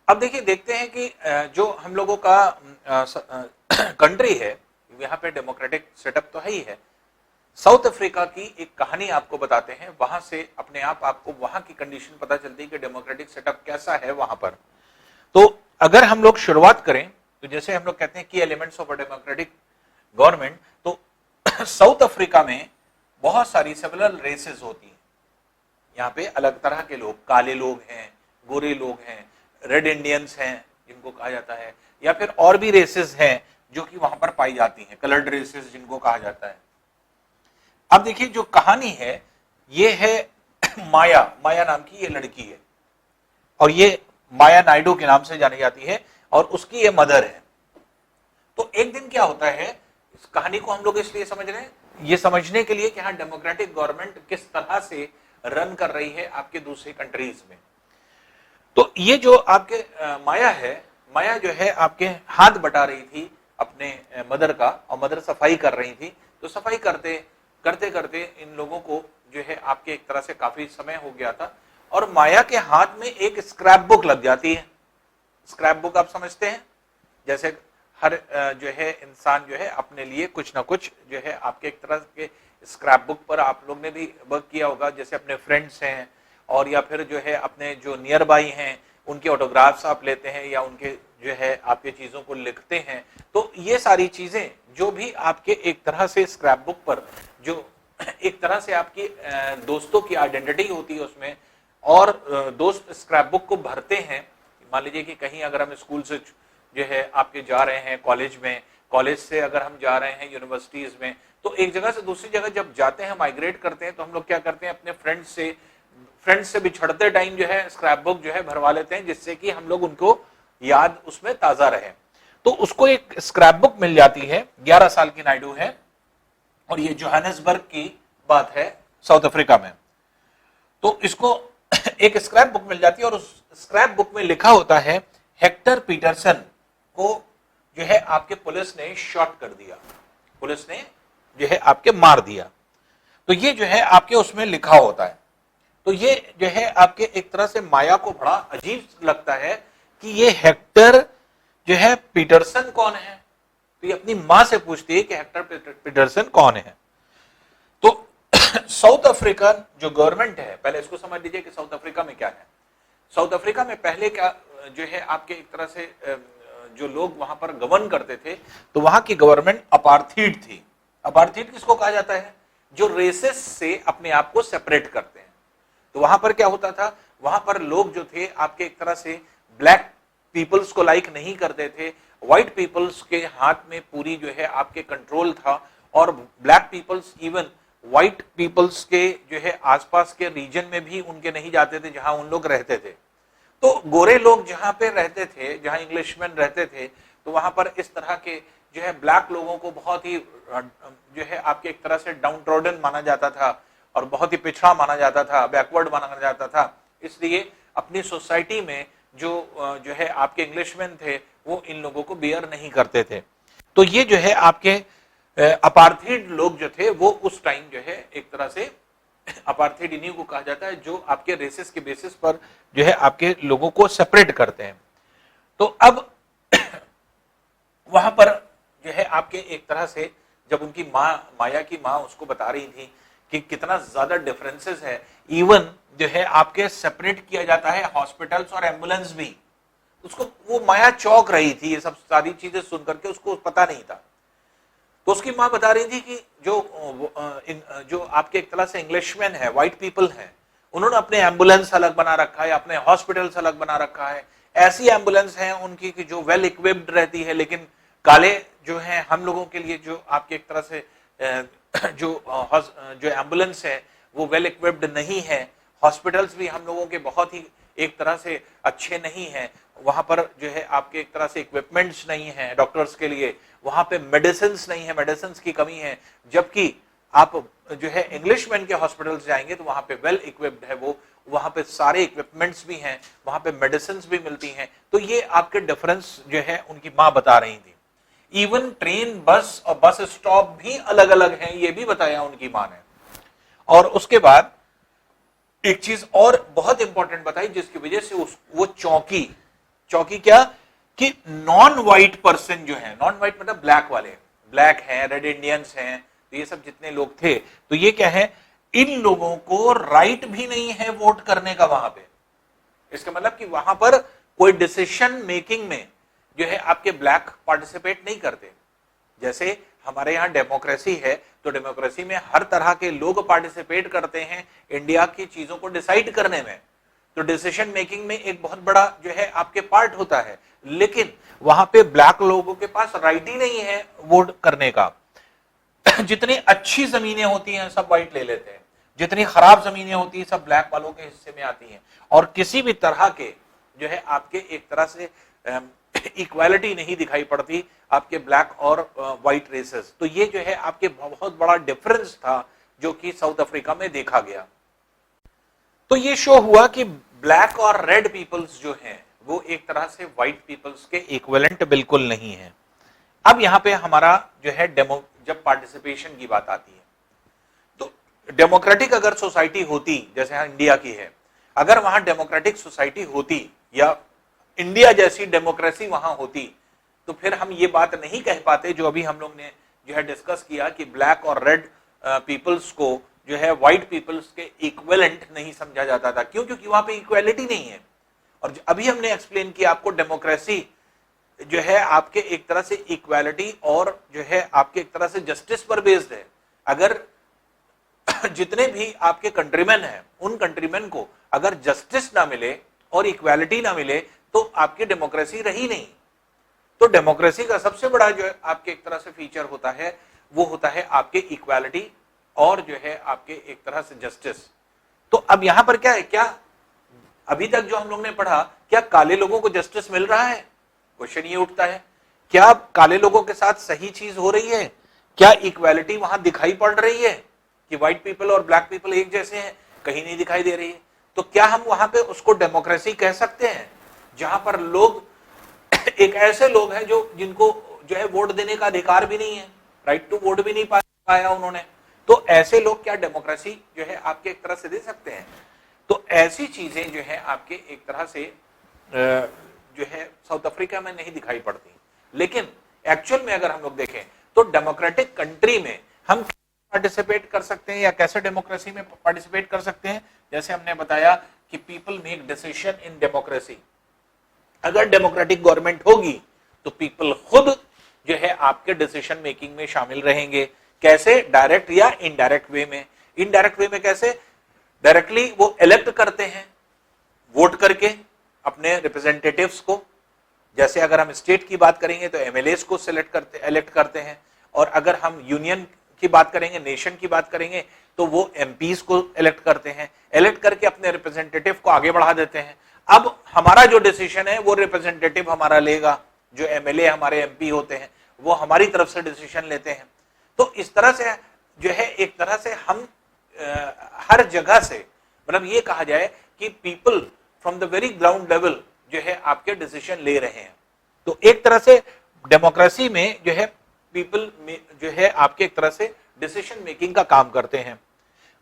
अब देखिए, देखते हैं कि जो हम लोगों का कंट्री है, यहाँ पे डेमोक्रेटिक सेटअप तो है ही है। साउथ अफ्रीका की एक कहानी आपको बताते हैं, वहां से अपने आप आपको वहां की कंडीशन पता चलती है कि डेमोक्रेटिक सेटअप कैसा है वहां पर। तो अगर हम लोग शुरुआत करें, तो जैसे हम लोग कहते हैं कि elements of a democratic government, तो साउथ अफ्रीका में बहुत सारी सेवरल रेसेस होती हैं। यहाँ पे अलग तरह के लोग, काले लोग हैं, गोरे लोग हैं, रेड इंडियंस हैं जिनको कहा जाता है, या फिर और भी रेसेस हैं जो कि वहां पर पाई जाती हैं, कलर्ड रेसेस जिनको कहा जाता है। अब देखिए, जो कहानी है ये है माया, माया नाम की ये लड़की है, और ये माया नायडू के नाम से जानी जाती है, और उसकी ये मदर है। तो एक दिन क्या होता है, इस कहानी को हम लोग इसलिए समझ रहे हैं, ये समझने के लिए कि हाँ, डेमोक्रेटिक गवर्नमेंट किस तरह से रन कर रही है आपके दूसरी कंट्रीज में। तो ये जो आपके माया है, माया जो है आपके हाथ बटा रही थी अपने मदर का, और मदर सफाई कर रही थी। तो सफाई करते करते करते इन लोगों को जो है आपके एक तरह से काफी समय हो गया था, और माया के हाथ में एक स्क्रैप बुक लग जाती है। स्क्रैप बुक आप समझते हैं, जैसे हर जो है इंसान जो है अपने लिए कुछ ना कुछ जो है आपके एक तरह के स्क्रैप बुक पर आप लोग ने भी वर्क किया होगा, जैसे अपने फ्रेंड्स हैं और या फिर जो है अपने जो नियर बाई हैं उनके ऑटोग्राफ्स आप लेते हैं, या उनके जो है आपके चीजों को लिखते हैं। तो ये सारी चीजें जो भी आपके एक तरह से स्क्रैप बुक पर जो एक तरह से आपकी दोस्तों की आइडेंटिटी होती है उसमें, और दोस्त स्क्रैप बुक को भरते हैं। मान लीजिए कि कहीं अगर हम स्कूल से जो है आपके जा रहे हैं कॉलेज में, कॉलेज से अगर हम जा रहे हैं यूनिवर्सिटीज में, तो एक जगह से दूसरी जगह जब जाते हैं, माइग्रेट करते हैं, तो हम लोग क्या करते हैं, अपने फ्रेंड्स से बिछड़ते टाइम जो है स्क्रैप बुक जो है भरवा लेते हैं, जिससे कि हम लोग उनको याद उसमें ताजा रहे। तो उसको एक स्क्रैप बुक मिल जाती है, 11 साल की नायडू है, और ये जोहानिसबर्ग की बात है साउथ अफ्रीका में। तो इसको एक स्क्रैप बुक मिल जाती है, और उस स्क्रैप बुक में लिखा होता है हेक्टर पीटरसन को जो है आपके पुलिस ने शॉट कर दिया, पुलिस ने जो है आपके मार दिया। तो ये जो है आपके उसमें लिखा होता है। तो ये जो है आपके एक तरह से माया को बड़ा अजीब लगता है कि ये हेक्टर जो है पीटरसन कौन है। तो ये अपनी मां से पूछती है कि हेक्टर पीटरसन कौन है। तो साउथ अफ्रीका जो गवर्नमेंट है, पहले इसको समझ लीजिए कि साउथ अफ्रीका में क्या है। साउथ अफ्रीका में पहले क्या जो है आपके एक तरह से जो लोग वहां पर गवर्न करते थे, तो वहां की गवर्नमेंट अपार्थीड थी। अपार्थीड किसको कहा जाता है, जो रेसेस से अपने आप को सेपरेट करते हैं। तो वहां पर क्या होता था, वहां पर लोग जो थे आपके एक तरह से ब्लैक पीपल्स को लाइक नहीं करते थे, व्हाइट पीपल्स के हाथ में पूरी जो है आपके कंट्रोल था, और black peoples even white peoples के जो है आसपास के रीजन में भी उनके नहीं जाते थे जहां उन लोग रहते थे। तो गोरे लोग जहां पे रहते थे, जहां इंग्लिशमैन रहते थे, तो वहां पर इस तरह के जो है ब्लैक लोगों को बहुत ही जो है आपके एक तरह से डाउन ट्रोडन माना जाता था, और बहुत ही पिछड़ा माना जाता था, बैकवर्ड माना जाता था। इसलिए अपनी सोसाइटी में जो है आपके इंग्लिशमैन थे, वो इन लोगों को बियर नहीं करते थे। तो ये जो है आपके अपार्थीड लोग जो थे, वो उस टाइम जो है एक तरह से अपार्थीड इन्हीं को कहा जाता है, जो आपके रेसेस के बेसिस पर जो है आपके लोगों को सेपरेट करते हैं। तो अब वहां पर जो है आपके एक तरह से जब उनकी माँ, माया की माँ उसको बता रही थी कि कितना ज्यादा डिफरेंसेस है, इवन जो है आपके सेपरेट किया जाता है हॉस्पिटल्स और एम्बुलेंस भी। उसको वो माया चौंक रही थी, ये सब सारी चीजें सुन करके उसको पता नहीं था। तो उसकी माँ बता रही थी कि जो आपके एक तरह से इंग्लिशमैन है, व्हाइट पीपल है, उन्होंने अपने एम्बुलेंस अलग बना रखा है, अपने हॉस्पिटल्स अलग बना रखा है। ऐसी एम्बुलेंस है उनकी कि जो वेल इक्विप्ड रहती है, लेकिन काले जो है हम लोगों के लिए जो आपके एक तरह से जो एम्बुलेंस है वो वेल इक्विप्ड नहीं है। हॉस्पिटल्स भी हम लोगों के बहुत ही एक तरह से अच्छे नहीं हैं, वहां पर जो है आपके एक तरह से इक्विपमेंट्स नहीं है डॉक्टर्स के लिए, वहां पे मेडिसिन नहीं है, मेडिसिन की कमी है। जबकि आप जो है इंग्लिशमैन के हॉस्पिटल्स जाएंगे तो वहां पे वेल इक्विप्ड है, वो वहां पे सारे इक्विपमेंट्स भी हैं, वहां पे मेडिसिन भी मिलती हैं। तो ये आपके डिफरेंस जो है उनकी माँ बता रही थी। इवन ट्रेन, बस और बस स्टॉप भी अलग अलग हैं, ये भी बताया उनकी माँ ने। और उसके बाद एक चीज और बहुत इंपॉर्टेंट बताई जिसकी वजह से वो चौंकी चौकी क्या कि नॉन व्हाइट पर्सन जो है, नॉन व्हाइट मतलब ब्लैक वाले, ब्लैक हैं, रेड इंडियंस हैं, तो ये सब जितने लोग थे, तो ये क्या है, इन लोगों को राइट भी नहीं है वोट करने का वहां पे। इसका मतलब कि वहां पर कोई डिसीजन मेकिंग में जो है आपके ब्लैक पार्टिसिपेट नहीं करते। जैसे हमारे यहाँ डेमोक्रेसी है, तो डेमोक्रेसी में हर तरह के लोग पार्टिसिपेट करते हैं इंडिया की चीजों को डिसाइड करने में, तो डिसीजन मेकिंग में एक बहुत बड़ा जो है आपके पार्ट होता है, लेकिन वहां पे ब्लैक लोगों के पास राइट ही नहीं है वोट करने का। जितनी अच्छी जमीनें होती हैं सब व्हाइट ले लेते हैं, जितनी खराब जमीनें होती हैं सब ब्लैक वालों के हिस्से में आती हैं, और किसी भी तरह के जो है आपके एक तरह से इक्वालिटी नहीं दिखाई पड़ती आपके ब्लैक और व्हाइट रेसेस। तो ये जो है आपके बहुत बड़ा डिफरेंस था जो कि साउथ अफ्रीका में देखा गया। तो ये शो हुआ कि ब्लैक और रेड पीपल्स जो हैं वो एक तरह से व्हाइट पीपल्स के इक्विवेलेंट बिल्कुल नहीं है। अब यहां पे हमारा जो है जब पार्टिसिपेशन की बात आती है, तो डेमोक्रेटिक अगर सोसाइटी होती जैसे इंडिया की है, अगर वहां डेमोक्रेटिक सोसाइटी होती या इंडिया जैसी डेमोक्रेसी वहां होती, तो फिर हम ये बात नहीं कह पाते जो अभी हम लोग ने जो है डिस्कस किया कि ब्लैक और रेड पीपल्स को जो है व्हाइट पीपल्स के इक्विवेलेंट नहीं समझा जाता था। क्यों? क्योंकि वहां पे इक्वालिटी नहीं है। और अभी हमने एक्सप्लेन किया आपको, डेमोक्रेसी जो है आपके एक तरह से इक्वालिटी और जो है आपके एक तरह से जस्टिस पर बेस्ड है। अगर जितने भी आपके कंट्रीमैन हैं, उन कंट्रीमैन को अगर जस्टिस ना मिले और इक्वालिटी ना मिले तो आपकी डेमोक्रेसी रही नहीं। तो डेमोक्रेसी का सबसे बड़ा जो है आपके एक तरह से फीचर होता है वो होता है आपके इक्वालिटी और जो है आपके एक तरह से जस्टिस। तो अब यहां पर क्या है, क्या अभी तक जो हम लोग ने पढ़ा, क्या काले लोगों को जस्टिस मिल रहा है? क्वेश्चन ये उठता है, क्या काले लोगों के साथ सही चीज हो रही है? क्या इक्वालिटी वहां दिखाई पड़ रही है कि व्हाइट पीपल और ब्लैक पीपल एक जैसे हैं? कहीं नहीं दिखाई दे रही है। तो क्या हम वहां पे उसको डेमोक्रेसी कह सकते हैं जहां पर लोग एक ऐसे लोग हैं जो जिनको जो है वोट देने का अधिकार भी नहीं है, राइट टू वोट भी नहीं पाया उन्होंने, तो ऐसे लोग क्या डेमोक्रेसी जो है आपके एक तरह से दे सकते हैं? तो ऐसी चीजें जो है आपके एक तरह से जो है साउथ अफ्रीका में नहीं दिखाई पड़ती। लेकिन एक्चुअल में अगर हम लोग देखें तो डेमोक्रेटिक कंट्री में हम पार्टिसिपेट कर सकते हैं या कैसे डेमोक्रेसी में पार्टिसिपेट कर सकते हैं। जैसे हमने बताया कि people make decision in democracy. अगर डेमोक्रेटिक गवर्नमेंट होगी तो पीपल खुद जो है आपके डिसीजन मेकिंग में शामिल रहेंगे। कैसे? डायरेक्ट या इनडायरेक्ट वे में। इनडायरेक्ट वे में कैसे? डायरेक्टली वो इलेक्ट करते हैं वोट करके अपने रिप्रेजेंटेटिव्स को। जैसे अगर हम स्टेट की बात करेंगे तो एमएलएस को इलेक्ट करते हैं, और अगर हम यूनियन की बात करेंगे, नेशन की बात करेंगे, तो वो एमपीज को इलेक्ट करते हैं। इलेक्ट करके अपने रिप्रेजेंटेटिव को आगे बढ़ा देते हैं। अब हमारा जो डिसीजन है वो रिप्रेजेंटेटिव हमारा लेगा, जो एमएलए हमारे एमपी होते हैं वो हमारी तरफ से डिसीजन लेते हैं। तो इस तरह से जो है एक तरह से हम हर जगह से, मतलब ये कहा जाए कि people from the very ground level जो है आपके डिसीजन ले रहे हैं। तो एक तरह से डेमोक्रेसी में जो है पीपल जो है आपके एक तरह से डिसीजन मेकिंग का काम करते हैं।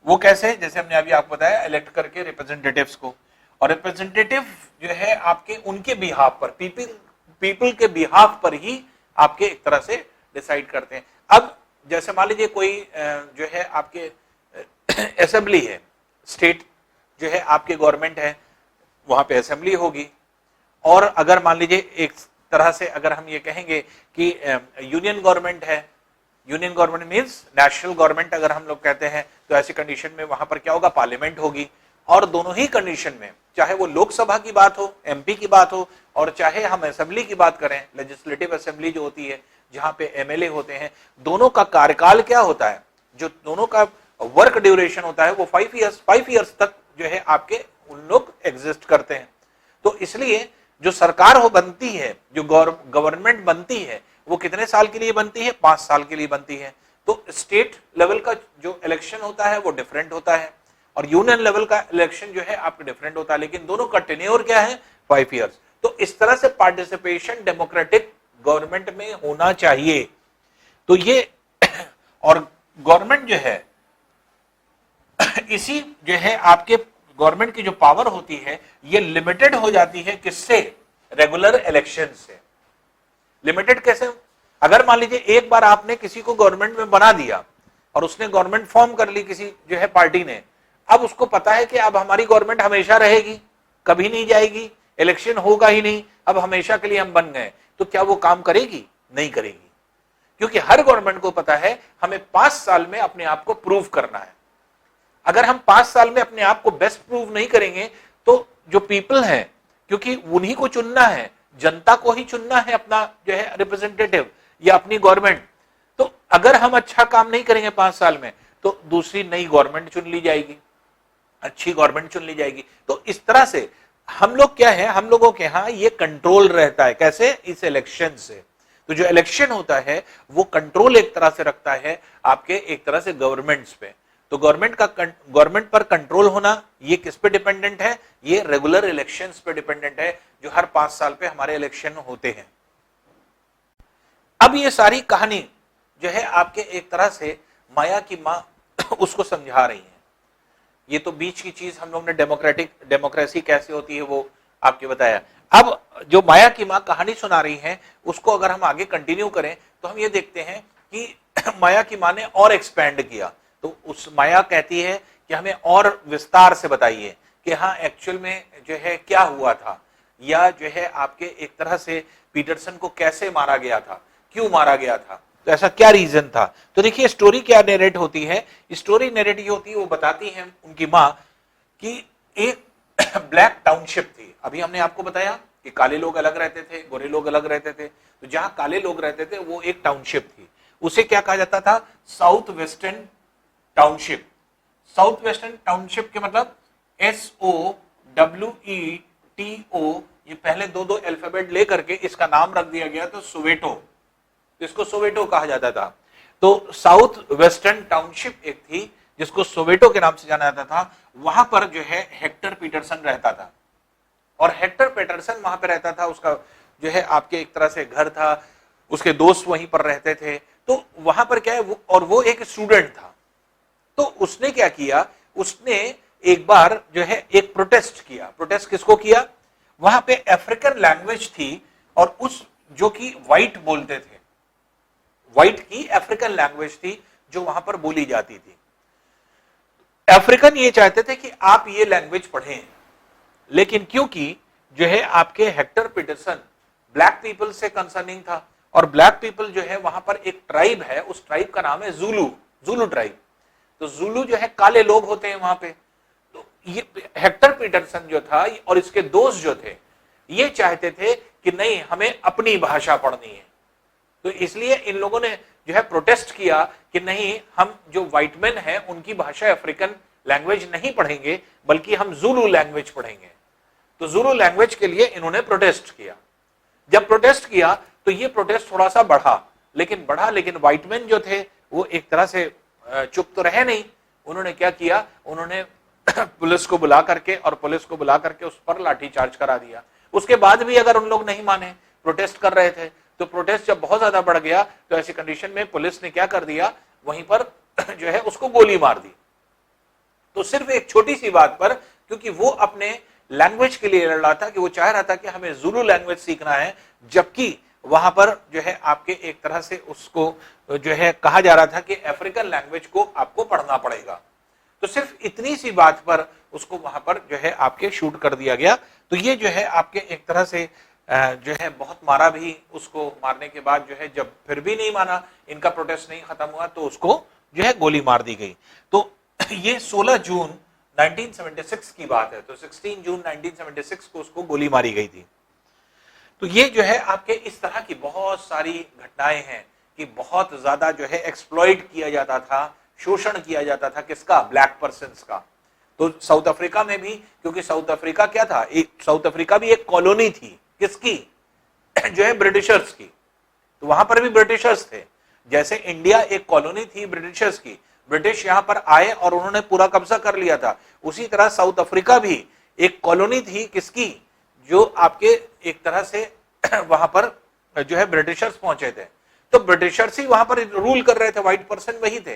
वो कैसे? जैसे हमने अभी आपको बताया, इलेक्ट करके रिप्रेजेंटेटिव्स को, और रिप्रेजेंटेटिव जो है आपके उनके बिहाफ पर, पीपल के बिहाफ पर ही आपके एक तरह से डिसाइड करते हैं। अब जैसे मान लीजिए कोई जो है आपके असेंबली है, स्टेट जो है आपके गवर्नमेंट है, वहां पे असेंबली होगी। और अगर मान लीजिए एक तरह से अगर हम ये कहेंगे कि यूनियन गवर्नमेंट है, union government means national government अगर हम लोग कहते हैं, तो ऐसी कंडीशन में वहां पर क्या होगा? पार्लियामेंट होगी। और दोनों ही कंडीशन में, चाहे वो लोकसभा की बात हो, एमपी की बात हो, और चाहे हम असेंबली की बात करें, लेजिस्लेटिव असेंबली जो होती है जहां पे एमएलए होते हैं, दोनों का कार्यकाल क्या होता है? जो दोनों का वर्क ड्यूरेशन होता है वो 5 इयर्स तक जो है आपके उन लोग एग्जिस्ट करते हैं। तो इसलिए जो सरकार हो बनती है, जो गवर्नमेंट बनती है, वो कितने साल के लिए बनती है? 5 साल के लिए बनती है। तो स्टेट लेवल का जो इलेक्शन होता है वो डिफरेंट होता है, और यूनियन लेवल का इलेक्शन जो है आपका डिफरेंट होता है, लेकिन दोनों का टेन्योर क्या है? 5 इयर्स। तो इस तरह से पार्टिसिपेशन डेमोक्रेटिक गवर्नमेंट में होना चाहिए। तो ये और गवर्नमेंट जो है इसी जो है आपके गवर्नमेंट की जो पावर होती है ये लिमिटेड हो जाती है, किससे? रेगुलर इलेक्शन से। लिमिटेड कैसे? अगर मान लीजिए एक बार आपने किसी को गवर्नमेंट में बना दिया और उसने गवर्नमेंट फॉर्म कर ली किसी जो है पार्टी ने, अब उसको पता है कि अब हमारी गवर्नमेंट हमेशा रहेगी, कभी नहीं जाएगी, इलेक्शन होगा ही नहीं, अब हमेशा के लिए हम बन गए, तो क्या वो काम करेगी? नहीं करेगी, क्योंकि हर गवर्नमेंट को पता है हमें 5 साल में अपने आप को प्रूव करना है। अगर हम 5 साल में अपने आप को बेस्ट प्रूव नहीं करेंगे तो जो पीपल है, क्योंकि उन्हीं को चुनना है, जनता को ही चुनना है अपना जो है रिप्रेजेंटेटिव या अपनी गवर्नमेंट, तो अगर हम अच्छा काम नहीं करेंगे 5 साल में तो दूसरी नई गवर्नमेंट चुन ली जाएगी, अच्छी गवर्नमेंट चुन ली जाएगी। तो इस तरह से हम लोग क्या है, हम लोगों के यहां ये कंट्रोल रहता है। कैसे? इस इलेक्शन से। तो जो इलेक्शन होता है वो कंट्रोल एक तरह से रखता है आपके एक तरह से गवर्नमेंट्स पे। तो गवर्नमेंट पर कंट्रोल होना ये किस पे डिपेंडेंट है? ये रेगुलर इलेक्शंस पे डिपेंडेंट है, जो हर 5 साल पे हमारे इलेक्शन होते हैं। अब ये सारी कहानी जो है आपके एक तरह से माया की मां उसको समझा रही है। ये तो बीच की चीज हम लोग ने डेमोक्रेसी कैसे होती है वो आपके बताया। अब जो माया की मां कहानी सुना रही है उसको अगर हम आगे कंटिन्यू करें तो हम ये देखते हैं कि माया की मां ने और एक्सपेंड किया। तो उस माया कहती है कि हमें और विस्तार से बताइए कि हाँ एक्चुअल में जो है क्या हुआ था, या जो है आपके एक तरह से पीटरसन को कैसे मारा गया था, क्यों मारा गया था, तो ऐसा क्या रीजन था। तो देखिए स्टोरी क्या नरेट होती है। स्टोरी नरेट ये होती है, वो बताती है उनकी मां कि एक ब्लैक टाउनशिप थी। अभी हमने आपको बताया कि काले लोग अलग रहते थे, गोरे लोग अलग रहते थे। तो जहां काले लोग रहते थे वो एक टाउनशिप थी, उसे क्या कहा जाता था? South western township. South western township के मतलब SOWETO, ये पहले दो अल्फाबेट लेकर के इसका नाम रख दिया गया, तो सोवेटो, इसको सोवेटो कहा जाता था। तो साउथ वेस्टर्न टाउनशिप एक थी जिसको सोवेटो के नाम से जाना जाता था। वहां पर जो है हेक्टर पीटरसन रहता था, और हेक्टर पीटरसन वहां पर रहता था, उसका जो है आपके एक तरह से घर था, उसके दोस्त वहीं पर रहते थे। तो वहां पर क्या है और वो एक स्टूडेंट था। तो उसने क्या किया, उसने एक बार जो है एक प्रोटेस्ट किया। प्रोटेस्ट किसको किया? वहां पे अफ्रीकन लैंग्वेज थी और उस जो कि व्हाइट बोलते थे, व्हाइट की अफ्रीकन लैंग्वेज थी जो वहां पर बोली जाती थी। अफ्रीकन ये चाहते थे कि आप ये लैंग्वेज पढ़ें, लेकिन क्योंकि जो है आपके हेक्टर पीटरसन ब्लैक पीपल से कंसर्निंग था, और ब्लैक पीपल जो है वहां पर एक ट्राइब है, उस ट्राइब का नाम है जूलू ट्राइब। तो जूलू जो है काले लोग होते हैं वहां पे। तो ये हेक्टर पीटरसन जो था और इसके दोस्त जो थे ये चाहते थे कि नहीं, हमें अपनी भाषा पढ़नी है। तो इसलिए इन लोगों ने जो है प्रोटेस्ट किया कि नहीं, हम जो व्हाइट मैन है उनकी भाषा अफ्रीकन लैंग्वेज नहीं पढ़ेंगे, बल्कि हम जूलू लैंग्वेज पढ़ेंगे। तो जूलू लैंग्वेज के लिए इन्होंने प्रोटेस्ट किया। जब प्रोटेस्ट किया तो ये प्रोटेस्ट थोड़ा सा बढ़ा, लेकिन व्हाइट मैन जो थे वो एक तरह से चुप तो रहे नहीं। उन्होंने क्या किया, उन्होंने पुलिस को बुला करके उस पर लाठीचार्ज करा दिया। उसके बाद भी अगर उन लोग नहीं माने, प्रोटेस्ट कर रहे थे, तो प्रोटेस्ट जब बहुत ज्यादा बढ़ गया तो ऐसी कंडीशन में पुलिस ने क्या कर दिया, वहीं पर जो है उसको गोली मार दी। तो सिर्फ एक छोटी सी बात पर, क्योंकि वो अपने लैंग्वेज के लिए लड़ रहा था, कि वो चाह रहा था कि हमें जुलू लैंग्वेज सीखना है, जबकि वहां पर जो है आपके एक तरह से उसको जो है कहा जा रहा था कि अफ्रीकन लैंग्वेज को आपको पढ़ना पड़ेगा। तो सिर्फ इतनी सी बात पर उसको वहां पर जो है आपके शूट कर दिया गया। तो ये जो है आपके एक तरह से जो है बहुत मारा भी। उसको मारने के बाद जो है जब फिर भी नहीं माना, इनका प्रोटेस्ट नहीं खत्म हुआ, तो उसको जो है गोली मार दी गई। तो ये 16 जून 1976 की बात है। तो 16 जून 1976 को उसको गोली मारी गई थी। तो ये जो है आपके इस तरह की बहुत सारी घटनाएं हैं कि बहुत ज्यादा जो है एक्सप्लॉइट किया जाता था, शोषण किया जाता था, किसका? ब्लैक पर्सन्स का। तो साउथ अफ्रीका में भी, क्योंकि साउथ अफ्रीका क्या था, साउथ अफ्रीका भी एक कॉलोनी थी, किसकी? जो है ब्रिटिशर्स की। तो वहां पर भी ब्रिटिशर्स थे। जैसे इंडिया एक कॉलोनी थी ब्रिटिशर्स की, ब्रिटिश यहां पर आए और उन्होंने पूरा कब्जा कर लिया था, उसी तरह साउथ अफ्रीका भी एक कॉलोनी थी, किसकी? जो आपके एक तरह से वहां पर जो है ब्रिटिशर्स पहुंचे थे। तो ब्रिटिशर्स ही वहां पर रूल कर रहे थे, व्हाइट पर्सन वही थे।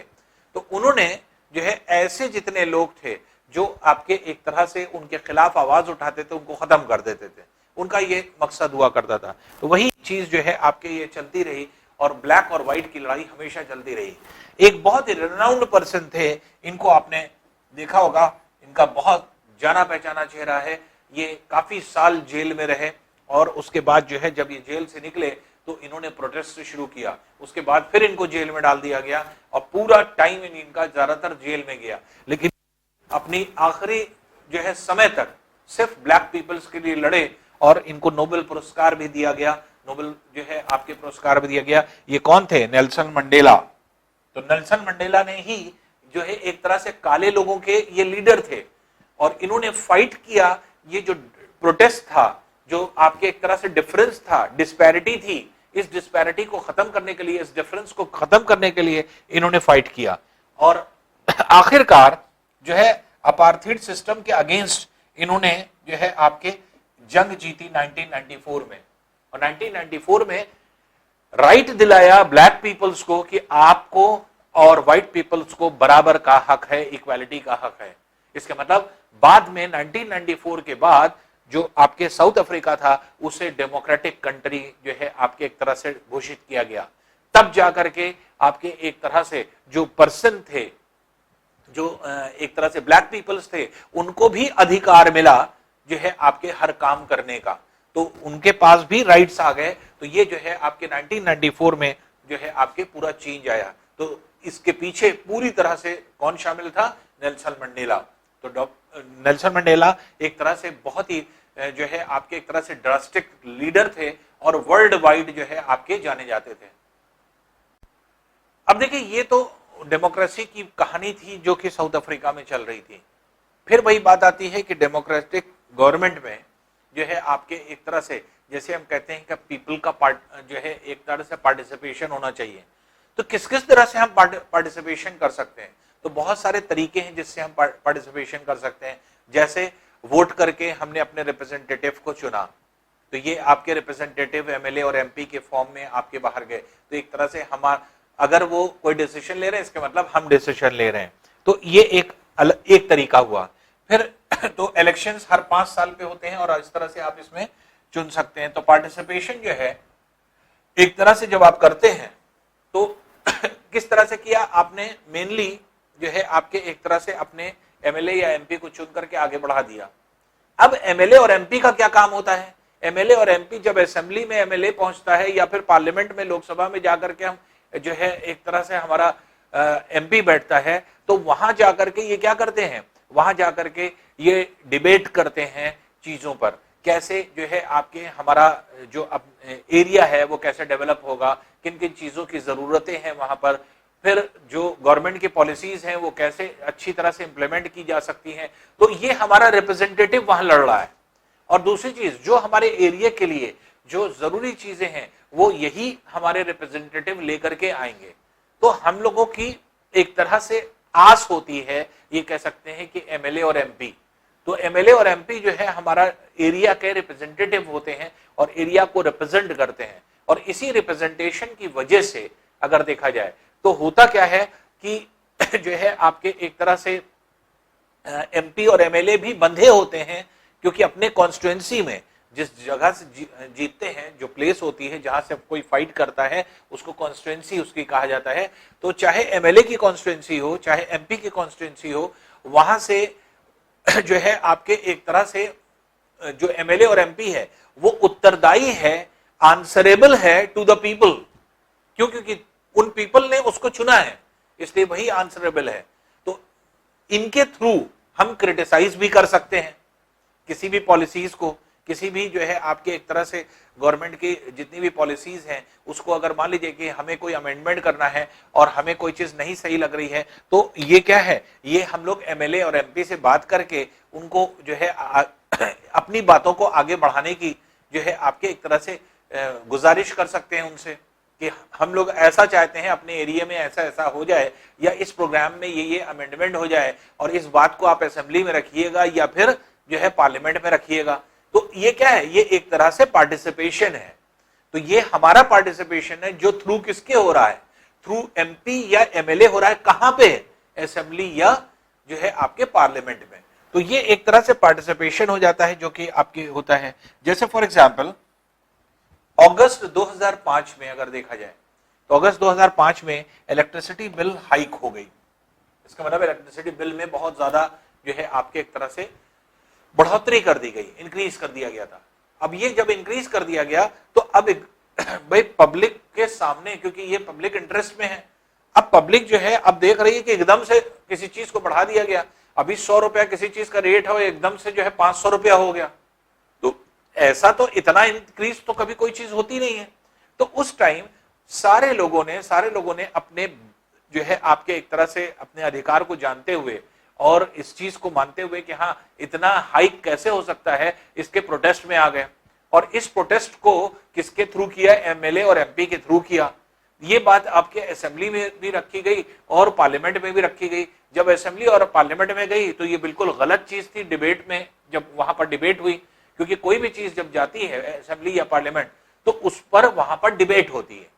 तो उन्होंने जो है ऐसे जितने लोग थे जो आपके एक तरह से उनके खिलाफ आवाज उठाते थे, उनको खत्म कर देते थे। उनका ये मकसद हुआ करता था। तो वही चीज जो है आपके ये चलती रही और ब्लैक और व्हाइट की लड़ाई हमेशा चलती रही। एक बहुत ही रिनाउंड पर्सन थे, इनको आपने देखा होगा, इनका बहुत जाना पहचाना चेहरा है, ये काफी साल जेल में रहे और उसके बाद जो है जब ये जेल से निकले तो इन्होंने प्रोटेस्ट शुरू किया, उसके बाद फिर इनको जेल में डाल दिया गया और पूरा टाइम इनका ज्यादातर जेल में गया, लेकिन अपनी आखिरी जो है समय तक सिर्फ ब्लैक पीपल्स के लिए लड़े और इनको नोबेल पुरस्कार भी दिया गया, नोबेल जो है आपके पुरस्कार भी दिया गया। ये कौन थे? Nelson Mandela. तो नेल्सन मंडेला ने ही जो है एक तरह से काले लोगों के ये लीडर थे और इन्होंने फाइट किया, ये जो प्रोटेस्ट था, जो आपके एक तरह से डिफरेंस था, डिस्पैरिटी थी, इस डिस्पैरिटी को खत्म करने के लिए, इस डिफरेंस को खत्म करने के लिए इन्होंने फाइट किया और आखिरकार जो है अपार्थाइड सिस्टम के अगेंस्ट इन्होंने जो है आपके जंग जीती 1994 में। और 1994 में राइट दिलाया ब्लैक पीपल्स को कि आपको और व्हाइट पीपल्स को बराबर का हक है, इक्वालिटी का हक है। इसके मतलब बाद में 1994 के बाद जो आपके साउथ अफ्रीका था उसे डेमोक्रेटिक कंट्री जो है आपके एक तरह से घोषित किया गया। तब जाकर के आपके एक तरह से जो पर्सन थे, जो एक तरह से ब्लैक पीपल्स थे, उनको भी अधिकार मिला जो है आपके हर काम करने का, तो उनके पास भी राइट्स आ गए। तो ये जो है आपके 1994 में जो है आपके पूरा चेंज आया। तो इसके पीछे पूरी तरह से कौन शामिल था? Nelson Mandela. तो नेल्सन मंडेला एक तरह से बहुत ही जो है आपके एक तरह से ड्रास्टिक लीडर थे और वर्ल्ड वाइड जो है आपके जाने जाते थे। अब देखिए, ये तो डेमोक्रेसी की कहानी थी जो कि साउथ अफ्रीका में चल रही थी। फिर वही बात आती है कि डेमोक्रेटिक गवर्नमेंट में जो है आपके एक तरह से, जैसे हम कहते हैं कि पीपल का जो है एक तरह से पार्टिसिपेशन होना चाहिए। तो किस किस तरह से हम पार्टिसिपेशन कर सकते हैं? तो बहुत सारे तरीके हैं जिससे हम पार्टिसिपेशन कर सकते हैं। जैसे वोट करके हमने अपने रिप्रेजेंटेटिव को चुना, तो ये आपके रिप्रेजेंटेटिव एमएलए और एमपी के फॉर्म में आपके बाहर गए, तो एक तरह से हमारा, अगर वो कोई डिसीजन ले रहे हैं इसका मतलब हम डिसीजन ले रहे हैं, तो ये एक तरीका हुआ। फिर तो इलेक्शंस हर 5 साल पे होते हैं और इस तरह से आप इसमें चुन सकते हैं। तो पार्टिसिपेशन जो है एक तरह से जब आप करते हैं तो किस तरह से किया आपने? मेनली जो है आपके एक तरह से अपने एमएलए या एमपी को चुन करके आगे बढ़ा दिया। अब एमएलए और एमपी का क्या काम होता है? एमएलए और एमपी जब असेंबली में एमएलए पहुंचता है या फिर पार्लियामेंट में, लोकसभा में जाकर के हम जो है एक तरह से हमारा एमपी बैठता है, तो वहां जाकर के ये क्या करते हैं? वहां जाकर के ये डिबेट करते हैं चीजों पर, कैसे जो है आपके हमारा जो एरिया है वो कैसे डेवलप होगा, किन किन चीजों की जरूरतें हैं वहां पर, फिर जो गवर्नमेंट की पॉलिसीज हैं वो कैसे अच्छी तरह से इंप्लीमेंट की जा सकती हैं। तो ये हमारा रिप्रेजेंटेटिव वहां लड़ रहा है। और दूसरी चीज, जो हमारे एरिया के लिए जो जरूरी चीजें हैं वो यही हमारे रिप्रेजेंटेटिव लेकर के आएंगे। तो हम लोगों की एक तरह से आस होती है, ये कह सकते हैं कि एमएलए और एमपी, तो एमएलए और एमपी जो है हमारा एरिया के रिप्रेजेंटेटिव होते हैं और एरिया को रिप्रेजेंट करते हैं। और इसी रिप्रेजेंटेशन की वजह से अगर देखा जाए तो होता क्या है कि जो है आपके एक तरह से एमपी और एमएलए भी बंधे होते हैं, क्योंकि अपने कॉन्स्टिट्यूएंसी में जिस जगह से जीतते हैं, जो प्लेस होती है जहां से कोई फाइट करता है उसको कॉन्स्टिट्यूएंसी उसकी कहा जाता है। तो चाहे एमएलए की कॉन्स्टिट्यूएंसी हो, चाहे एमपी की कॉन्स्टिट्यूएंसी हो, वहां से जो है आपके एक तरह से जो एमएलए और एमपी है वो उत्तरदायी है, आंसरेबल है टू द पीपल। क्यों? क्योंकि उन पीपल ने उसको चुना है, इसलिए वही आंसरेबल है। तो इनके थ्रू हम क्रिटिसाइज भी कर सकते हैं किसी भी पॉलिसीज को, किसी भी जो है आपके एक तरह से गवर्नमेंट की जितनी भी पॉलिसीज हैं उसको, अगर मान लीजिए कि हमें कोई अमेंडमेंट करना है और हमें कोई चीज नहीं सही लग रही है, तो ये क्या है, ये हम लोग एमएलए और एमपी से बात करके उनको जो है अपनी बातों को आगे बढ़ाने की जो है आपके एक तरह से गुजारिश कर सकते हैं उनसे कि हम लोग ऐसा चाहते हैं, अपने एरिया में ऐसा ऐसा हो जाए, या इस प्रोग्राम में ये अमेंडमेंट हो जाए और इस बात को आप असेंबली में रखिएगा या फिर जो है पार्लियामेंट में रखिएगा। तो ये क्या है? ये एक तरह से पार्टिसिपेशन है। तो ये हमारा पार्टिसिपेशन है जो थ्रू किसके हो रहा है? थ्रू एमपी या एमएलए हो रहा है। कहां पे? असेंबली या जो है आपके पार्लियामेंट में। तो ये एक तरह से पार्टिसिपेशन हो जाता है जो कि आपके होता है। जैसे फॉर एग्जांपल अगस्त 2005 में अगर देखा जाए तो अगस्त 2005 में इलेक्ट्रिसिटी बिल हाइक हो गई। इसका मतलब इलेक्ट्रिसिटी बिल में बहुत ज्यादा जो है आपके एक तरह से बढ़ोतरी कर दी गई, इंक्रीज कर दिया गया था। अब ये जब इंक्रीज कर दिया गया तो अब भाई पब्लिक के सामने, क्योंकि ये पब्लिक इंटरेस्ट में है, अब पब्लिक जो है अब देख रही है कि एकदम से किसी चीज को बढ़ा दिया गया। अभी 100 रुपया किसी चीज का रेट हो, एकदम से जो है 500 रुपया हो गया, तो ऐसा तो इतना इंक्रीज तो कभी कोई चीज होती नहीं है। तो उस टाइम सारे लोगों ने अपने जो है आपके एक तरह से अपने अधिकार को जानते हुए और इस चीज को मानते हुए कि हाँ इतना हाइक कैसे हो सकता है, इसके प्रोटेस्ट में आ गए। और इस प्रोटेस्ट को किसके थ्रू किया? एमएलए और एमपी के थ्रू किया। ये बात आपके असेंबली में भी रखी गई और पार्लियामेंट में भी रखी गई। जब असेंबली और पार्लियामेंट में गई तो ये बिल्कुल गलत चीज थी डिबेट में, जब वहां पर डिबेट हुई, क्योंकि कोई भी चीज जब जाती है असेंबली या पार्लियामेंट तो उस पर वहां पर डिबेट होती है।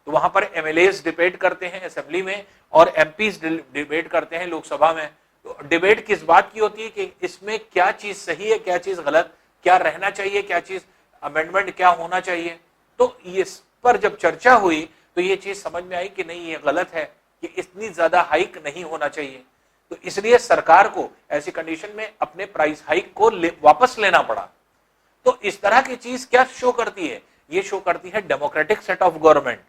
तो वहां पर एमएलएस डिबेट करते हैं असेंबली में और एमपीज डिबेट करते हैं लोकसभा में। तो डिबेट किस बात की होती है कि इसमें क्या चीज सही है, क्या चीज गलत, क्या रहना चाहिए, क्या चीज अमेंडमेंट क्या होना चाहिए। तो इस पर जब चर्चा हुई तो ये चीज समझ में आई कि नहीं ये गलत है, कि इतनी ज्यादा हाइक नहीं होना चाहिए। तो इसलिए सरकार को ऐसी कंडीशन में अपने प्राइस हाइक को वापस लेना पड़ा। तो इस तरह की चीज क्या शो करती है? ये शो करती है डेमोक्रेटिक सेट ऑफ गवर्नमेंट।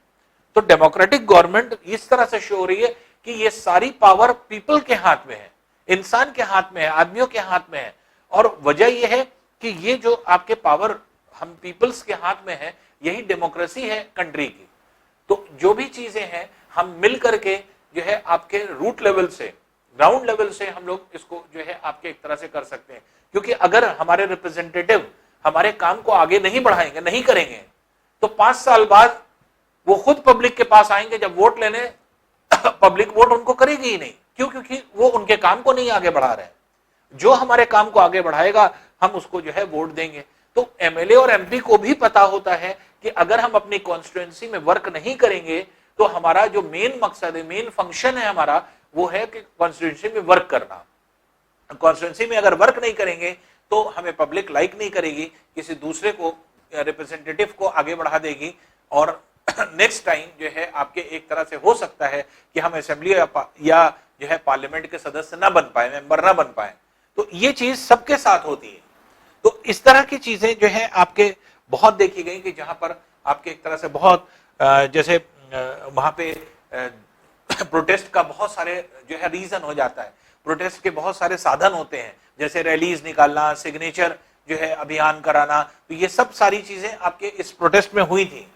तो डेमोक्रेटिक गवर्नमेंट इस तरह से शो हो रही है कि ये सारी पावर पीपल के हाथ में है, इंसान के हाथ में है, आदमियों के हाथ में है। और वजह यह है कि ये जो आपके पावर हम पीपल्स के हाथ में है, यही डेमोक्रेसी है कंट्री की। तो जो भी चीजें हैं हम मिल करके जो है आपके रूट लेवल से, ग्राउंड लेवल से हम लोग इसको जो है आपके एक तरह से कर सकते हैं। क्योंकि अगर हमारे रिप्रेजेंटेटिव हमारे काम को आगे नहीं बढ़ाएंगे, नहीं करेंगे, तो 5 साल बाद वो खुद पब्लिक के पास आएंगे जब वोट लेने, पब्लिक वोट उनको करेगी ही नहीं। क्यों? क्योंकि वो उनके काम को नहीं आगे बढ़ा रहे। जो हमारे काम को आगे बढ़ाएगा हम उसको जो है वोट देंगे। तो एमएलए और एमपी को भी पता होता है कि अगर हम अपनी कॉन्स्टिट्यूएंसी में वर्क नहीं करेंगे तो हमारा जो मेन मकसद है, मेन फंक्शन है हमारा, वो है कि कॉन्स्टिट्यूएंसी में वर्क करना। कॉन्स्टिट्यूएंसी में अगर वर्क नहीं करेंगे तो हमें पब्लिक लाइक नहीं करेगी, किसी दूसरे को रिप्रेजेंटेटिव को आगे बढ़ा देगी और नेक्स्ट टाइम जो है आपके एक तरह से हो सकता है कि हम असेंबली या जो है पार्लियामेंट के सदस्य ना बन पाए, मेंबर ना बन पाए। तो ये चीज सबके साथ होती है। तो इस तरह की चीजें जो है आपके बहुत देखी गई कि जहां पर आपके एक तरह से बहुत जैसे वहां पे प्रोटेस्ट का बहुत सारे जो है रीजन हो जाता है, प्रोटेस्ट के बहुत सारे साधन होते हैं, जैसे रैलीज निकालना, सिग्नेचर जो है अभियान कराना। तो ये सब सारी चीजें आपके इस प्रोटेस्ट में हुई थी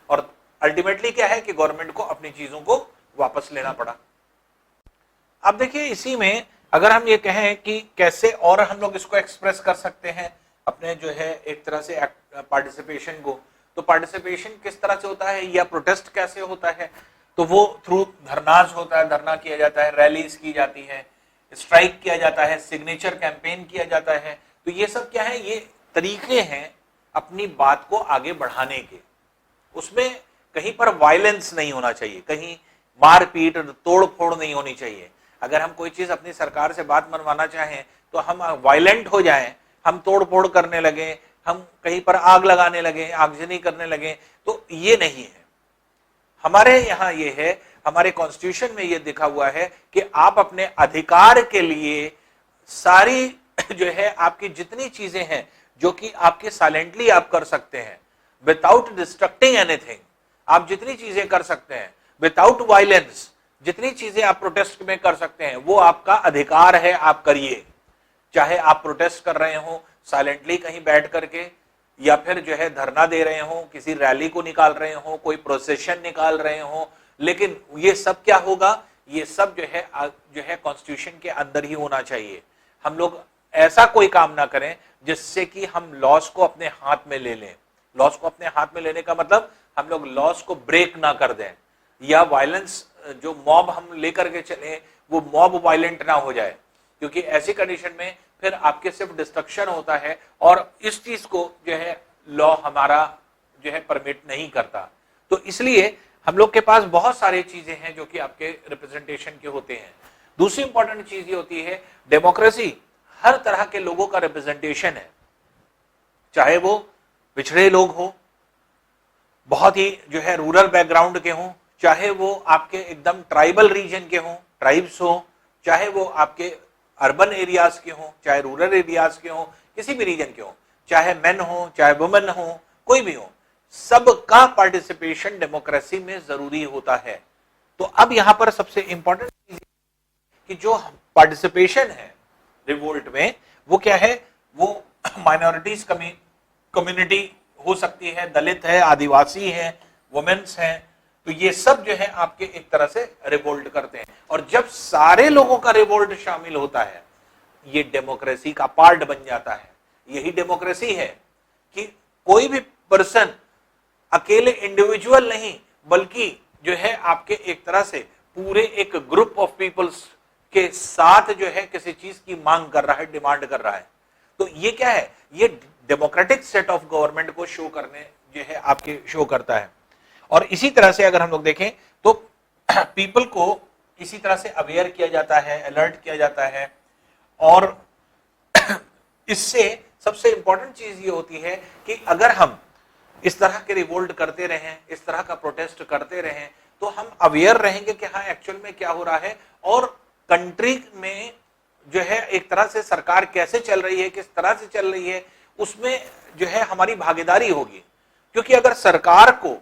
और अल्टीमेटली क्या है कि गवर्नमेंट को अपनी चीजों को वापस लेना पड़ा। अब देखिए इसी में अगर हम ये कहें कि कैसे और हम लोग इसको एक्सप्रेस कर सकते हैं अपने जो है एक तरह से पार्टिसिपेशन को, तो पार्टिसिपेशन किस तरह से होता है या प्रोटेस्ट कैसे होता है? तो वो थ्रू धरनाज होता है, धरना किया जाता है, रैलीज की जाती है, स्ट्राइक किया जाता है, सिग्नेचर कैंपेन किया जाता है। तो ये सब क्या है? ये तरीके हैं अपनी बात को आगे बढ़ाने के। उसमें कहीं पर वायलेंस नहीं होना चाहिए, कहीं मारपीट तोड़ फोड़ नहीं होनी चाहिए। अगर हम कोई चीज अपनी सरकार से बात मनवाना चाहें तो हम वायलेंट हो जाएं, हम तोड़ फोड़ करने लगे, हम कहीं पर आग लगाने लगे, आगजनी करने लगे, तो ये नहीं है। हमारे यहाँ ये है, हमारे कॉन्स्टिट्यूशन में ये लिखा हुआ है कि आप अपने अधिकार के लिए सारी जो है आपकी जितनी चीजें हैं जो कि आपके साइलेंटली आप कर सकते हैं, विदाउट डिस्ट्रक्टिंग एनीथिंग, आप जितनी चीजें कर सकते हैं विदाउट वायलेंस, जितनी चीजें आप प्रोटेस्ट में कर सकते हैं वो आपका अधिकार है, आप करिए। चाहे आप प्रोटेस्ट कर रहे हो साइलेंटली कहीं बैठ करके, या फिर जो है धरना दे रहे हो, किसी रैली को निकाल रहे हो, कोई प्रोसेशन निकाल रहे हो, लेकिन ये सब क्या होगा? ये सब जो है कॉन्स्टिट्यूशन के अंदर ही होना चाहिए। हम लोग ऐसा कोई काम ना करें जिससे कि हम लॉस को अपने हाथ में ले लें। लॉस को अपने हाथ में लेने का मतलब हम लोग लॉस को ब्रेक ना कर दें, या वायलेंस जो मॉब हम लेकर के चले वो मॉब वायलेंट ना हो जाए, क्योंकि ऐसी कंडीशन में फिर आपके सिर्फ डिस्ट्रक्शन होता है और इस चीज को जो है लॉ हमारा जो है परमिट नहीं करता। तो इसलिए हम लोग के पास बहुत सारी चीजें हैं जो कि आपके रिप्रेजेंटेशन के होते हैं। दूसरी इंपॉर्टेंट चीज ये होती है डेमोक्रेसी हर तरह के लोगों का रिप्रेजेंटेशन है, चाहे वो पिछड़े लोग हो, बहुत ही जो है रूरल बैकग्राउंड के हों, चाहे वो आपके एकदम ट्राइबल रीजन के हों, ट्राइब्स हो, चाहे वो आपके अर्बन एरियाज के हों, चाहे रूरल एरियाज के हों, किसी भी रीजन के हों, चाहे मेन हो चाहे वुमेन हो, कोई भी हो, सबका पार्टिसिपेशन डेमोक्रेसी में जरूरी होता है। तो अब यहां पर सबसे इंपॉर्टेंट चीज कि जो पार्टिसिपेशन है रिवोल्ट में, वो क्या है, वो माइनॉरिटीज कम्युनिटी हो सकती है, दलित है, आदिवासी है, वुमेन्स हैं, तो ये सब जो है आपके एक तरह से रिवोल्ट करते हैं। और जब सारे लोगों का रिवोल्ट शामिल होता है, ये डेमोक्रेसी का पार्ट बन जाता है। यही डेमोक्रेसी है कि कोई भी पर्सन अकेले इंडिविजुअल नहीं, बल्कि जो है आपके एक तरह से पूरे एक ग्रुप ऑफ पीपल्स के साथ जो है किसी चीज की मांग कर रहा है, डिमांड कर रहा है। तो ये क्या है, ये डेमोक्रेटिक सेट ऑफ गवर्नमेंट को शो करने जो है आपके शो करता है। और इसी तरह से अगर हम लोग देखें तो पीपल को इसी तरह से अवेयर किया जाता है, अलर्ट किया जाता है। और इससे सबसे इंपॉर्टेंट चीज ये होती है कि अगर हम इस तरह के रिवोल्ट करते रहें, इस तरह का प्रोटेस्ट करते रहें, तो हम अवेयर रहेंगे कि हाँ एक्चुअल में क्या हो रहा है और कंट्री में जो है एक तरह से सरकार कैसे चल रही है, किस तरह से चल रही है, उसमें जो है हमारी भागीदारी होगी। क्योंकि अगर सरकार को